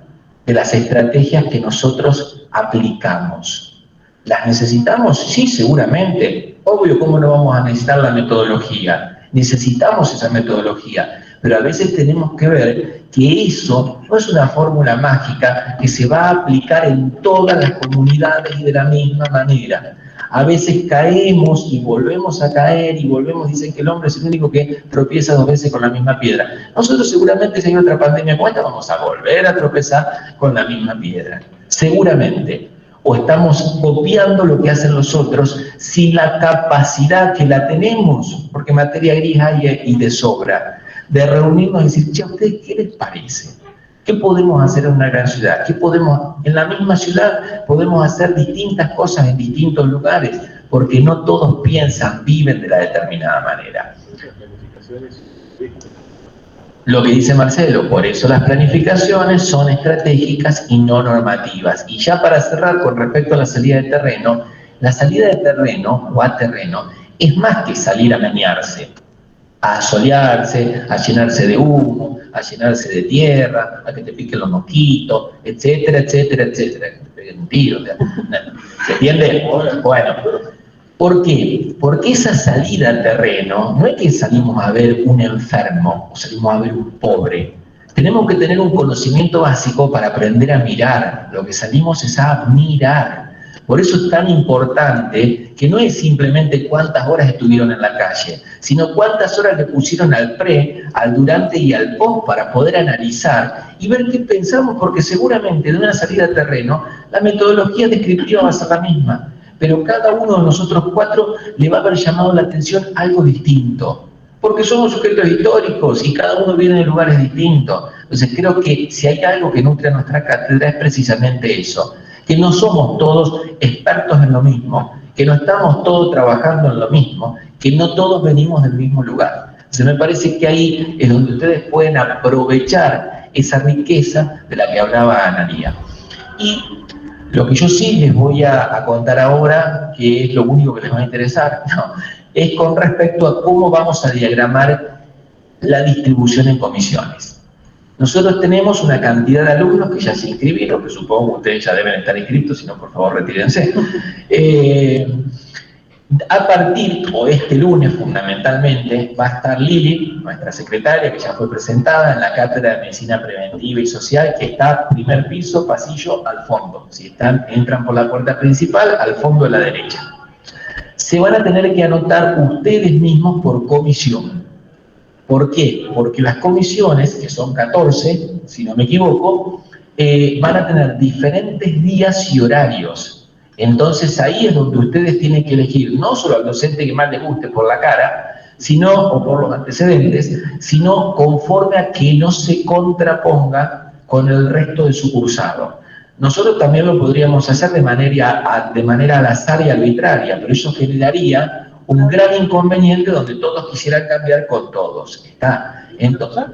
de las estrategias que nosotros aplicamos. ¿Las necesitamos? Sí, seguramente. Obvio, ¿cómo no vamos a necesitar la metodología? Necesitamos esa metodología. Pero a veces tenemos que ver que eso no es una fórmula mágica que se va a aplicar en todas las comunidades y de la misma manera. A veces caemos y volvemos a caer y volvemos, dicen que el hombre es el único que tropieza 2 veces con la misma piedra. Nosotros seguramente si hay otra pandemia como esta vamos a volver a tropezar con la misma piedra. Seguramente. O estamos copiando lo que hacen los otros sin la capacidad que la tenemos, porque materia gris hay y de sobra, de reunirnos y decir, che, ¿a ustedes qué les parece? ¿Qué podemos hacer en una gran ciudad? ¿Qué podemos, en la misma ciudad podemos hacer distintas cosas en distintos lugares? Porque no todos piensan, viven de la determinada manera. Lo que dice Marcelo, por eso las planificaciones son estratégicas y no normativas. Y ya para cerrar con respecto a la salida de terreno, la salida de terreno o a terreno es más que salir a menearse, a asolearse, a llenarse de humo, a llenarse de tierra, a que te piquen los mosquitos, etcétera, etcétera, etcétera, que te peguen un tiro. ¿Se entiende? Bueno, ¿por qué? Porque esa salida al terreno no es que salimos a ver un enfermo o salimos a ver un pobre. Tenemos que tener un conocimiento básico para aprender a mirar. Lo que salimos es a mirar. Por eso es tan importante que no es simplemente cuántas horas estuvieron en la calle, sino cuántas horas le pusieron al pre, al durante y al post para poder analizar y ver qué pensamos, porque seguramente de una salida a terreno la metodología descriptiva va a ser la misma, pero cada uno de nosotros 4 le va a haber llamado la atención algo distinto, porque somos sujetos históricos y cada uno viene de lugares distintos. Entonces creo que si hay algo que nutre a nuestra cátedra es precisamente eso, que no somos todos expertos en lo mismo, que no estamos todos trabajando en lo mismo, que no todos venimos del mismo lugar. Entonces me parece que ahí es donde ustedes pueden aprovechar esa riqueza de la que hablaba Analía. Y lo que yo sí les voy a contar ahora, que es lo único que les va a interesar, es con respecto a cómo vamos a diagramar la distribución en comisiones. Nosotros tenemos una cantidad de alumnos que ya se inscribieron, que supongo que ustedes ya deben estar inscritos, si no, por favor, retírense. A partir, o este lunes fundamentalmente, va a estar Lili, nuestra secretaria, que ya fue presentada en la Cátedra de Medicina Preventiva y Social, que está primer piso, pasillo, al fondo. Si entran por la puerta principal, al fondo de la derecha. Se van a tener que anotar ustedes mismos por comisión. ¿Por qué? Porque las comisiones, que son 14, si no me equivoco, van a tener diferentes días y horarios. Entonces ahí es donde ustedes tienen que elegir no solo al docente que más les guste por la cara, sino, o por los antecedentes, sino conforme a que no se contraponga con el resto de su cursado. Nosotros también lo podríamos hacer de manera al azar y arbitraria, pero eso generaría un gran inconveniente donde todos quisieran cambiar con todos. ¿Está? Entonces,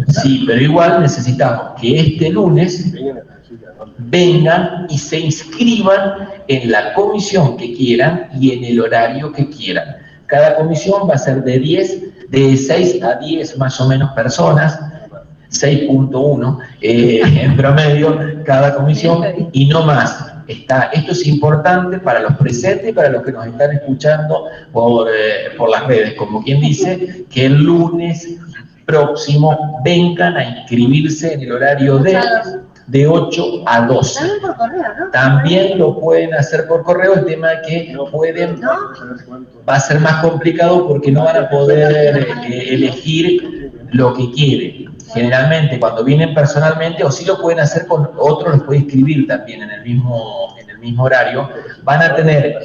Sí, pero igual necesitamos que este lunes vengan y se inscriban en la comisión que quieran y en el horario que quieran. Cada comisión va a ser de 6 a 10 más o menos personas, 6.1 en promedio cada comisión y no más. Esto es importante para los presentes y para los que nos están escuchando por las redes, como quien dice, que el lunes próximo vengan a inscribirse en el horario de 8 a 12. También por correo, ¿no? También lo pueden hacer por correo, el tema es que no pueden, va a ser más complicado porque no van a poder elegir lo que quieren. Generalmente cuando vienen personalmente, o sí lo pueden hacer con otro, los puede inscribir también en el mismo horario, van a tener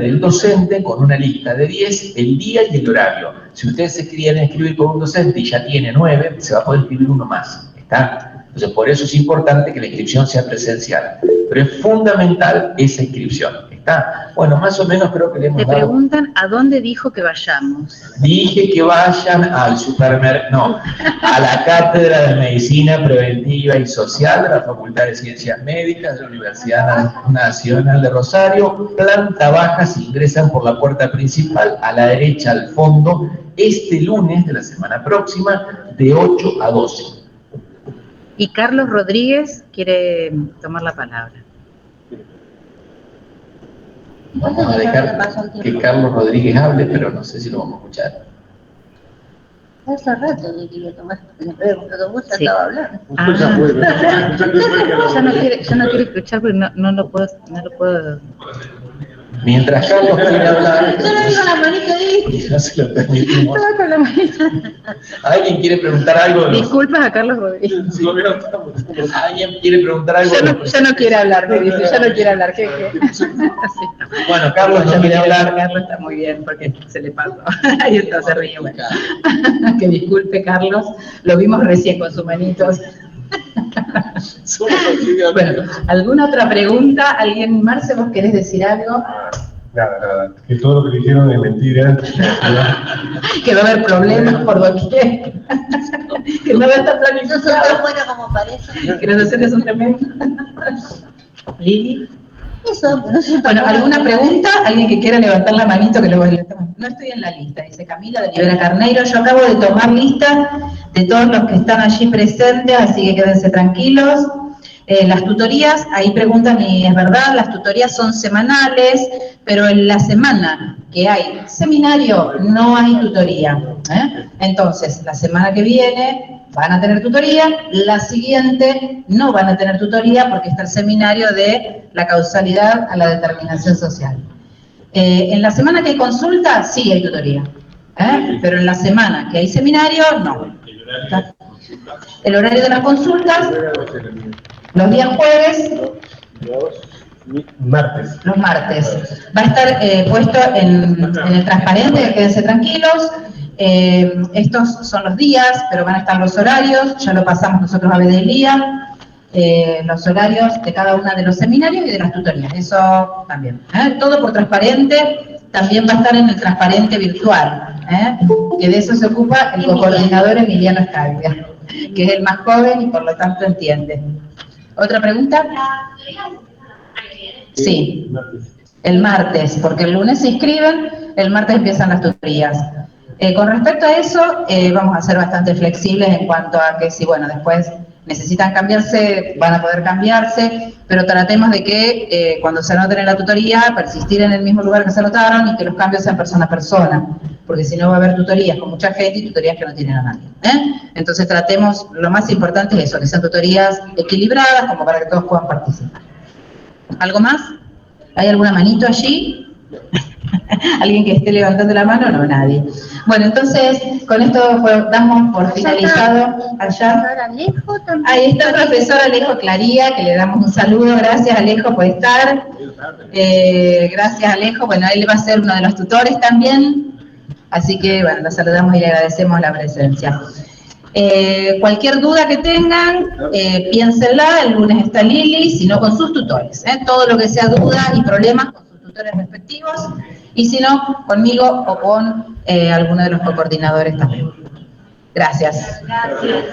el docente con una lista de 10, el día y el horario. Si ustedes se quieren inscribir con un docente y ya tiene 9, se va a poder inscribir uno más, ¿está? Entonces, por eso es importante que la inscripción sea presencial. Pero es fundamental esa inscripción, ¿está? Bueno, más o menos creo que le hemos Te dado... preguntan a dónde dijo que vayamos. Dije que vayan al supermercado, a la Cátedra de Medicina Preventiva y Social de la Facultad de Ciencias Médicas de la Universidad Nacional de Rosario, planta baja, se ingresan por la puerta principal, a la derecha al fondo, este lunes de la semana próxima, de 8 a 12. Y Carlos Rodríguez quiere tomar la palabra. Vamos a dejar que Carlos Rodríguez hable, pero no sé si lo vamos a escuchar. Hace rato que quería tomar, pero vos ya estaba hablando. Ya no quiere escuchar porque no lo puedo. Mientras Carlos quiere hablar, Yo no digo la manita ahí. no se lo permitimos. Estaba con la manita. ¿Alguien quiere preguntar algo? Disculpas a Carlos Rodríguez. Sí. ¿Alguien quiere preguntar algo? Ya no quiere hablar, me dice, ya no quiere hablar. ¿Qué? Sí. Bueno, Carlos ya quiere hablar. Carlos está muy bien porque se le pasó. Ahí está, se ríe. Bueno. Que disculpe, Carlos. Lo vimos recién con sus manitos. Bueno, ¿alguna otra pregunta? ¿Alguien, Marce, vos querés decir algo? Nada. Que todo lo que dijeron es mentira. Que va a haber problemas por doquier. Que no va a estar No sos planificado. tan buena como parece. Que los docentes son tremendos. Lili. Eso, no sé. Bueno, ¿alguna pregunta? ¿Alguien que quiera levantar la manito que lo voy a levantar? No estoy en la lista, dice Camila de Olivera Carneiro. Yo acabo de tomar lista de todos los que están allí presentes, así que quédense tranquilos. Las tutorías, ahí preguntan y es verdad, las tutorías son semanales, pero en la semana que hay seminario no hay tutoría. Entonces, la semana que viene van a tener tutoría, la siguiente no van a tener tutoría porque está el seminario de la causalidad a la determinación social. En la semana que hay consulta, sí hay tutoría, pero en la semana que hay seminario, no. El horario de las consultas, los días jueves, los martes. Va a estar puesto en el transparente, quédense tranquilos. Estos son los días, pero van a estar los horarios, ya lo pasamos nosotros a Bedelía, los horarios de cada uno de los seminarios y de las tutorías, eso también. Todo por transparente, también va a estar en el transparente virtual, que de eso se ocupa el coordinador Emiliano Escaglia, que es el más joven y por lo tanto entiende. ¿Otra pregunta? Sí, el martes, porque el lunes se inscriben, el martes empiezan las tutorías. Con respecto a eso, vamos a ser bastante flexibles en cuanto a que si, bueno, después necesitan cambiarse, van a poder cambiarse, pero tratemos de que cuando se anoten en la tutoría, persistir en el mismo lugar que se anotaron y que los cambios sean persona a persona, porque si no va a haber tutorías con mucha gente y tutorías que no tienen a nadie. Entonces tratemos, lo más importante es eso, que sean tutorías equilibradas como para que todos puedan participar. ¿Algo más? ¿Hay alguna manito allí? ¿Alguien que esté levantando la mano? No, nadie. Bueno, entonces, con esto damos por finalizado allá. Ahí está el profesor Alejo Claría, que le damos un saludo. Gracias, Alejo, por estar. Gracias, Alejo. Bueno, él va a ser uno de los tutores también. Así que, bueno, lo saludamos y le agradecemos la presencia. Cualquier duda que tengan, piénsenla. El lunes está Lili, si no con sus tutores. Todo lo que sea dudas y problemas con sus tutores respectivos. Y si no, conmigo o con alguno de los coordinadores también. Gracias. Gracias.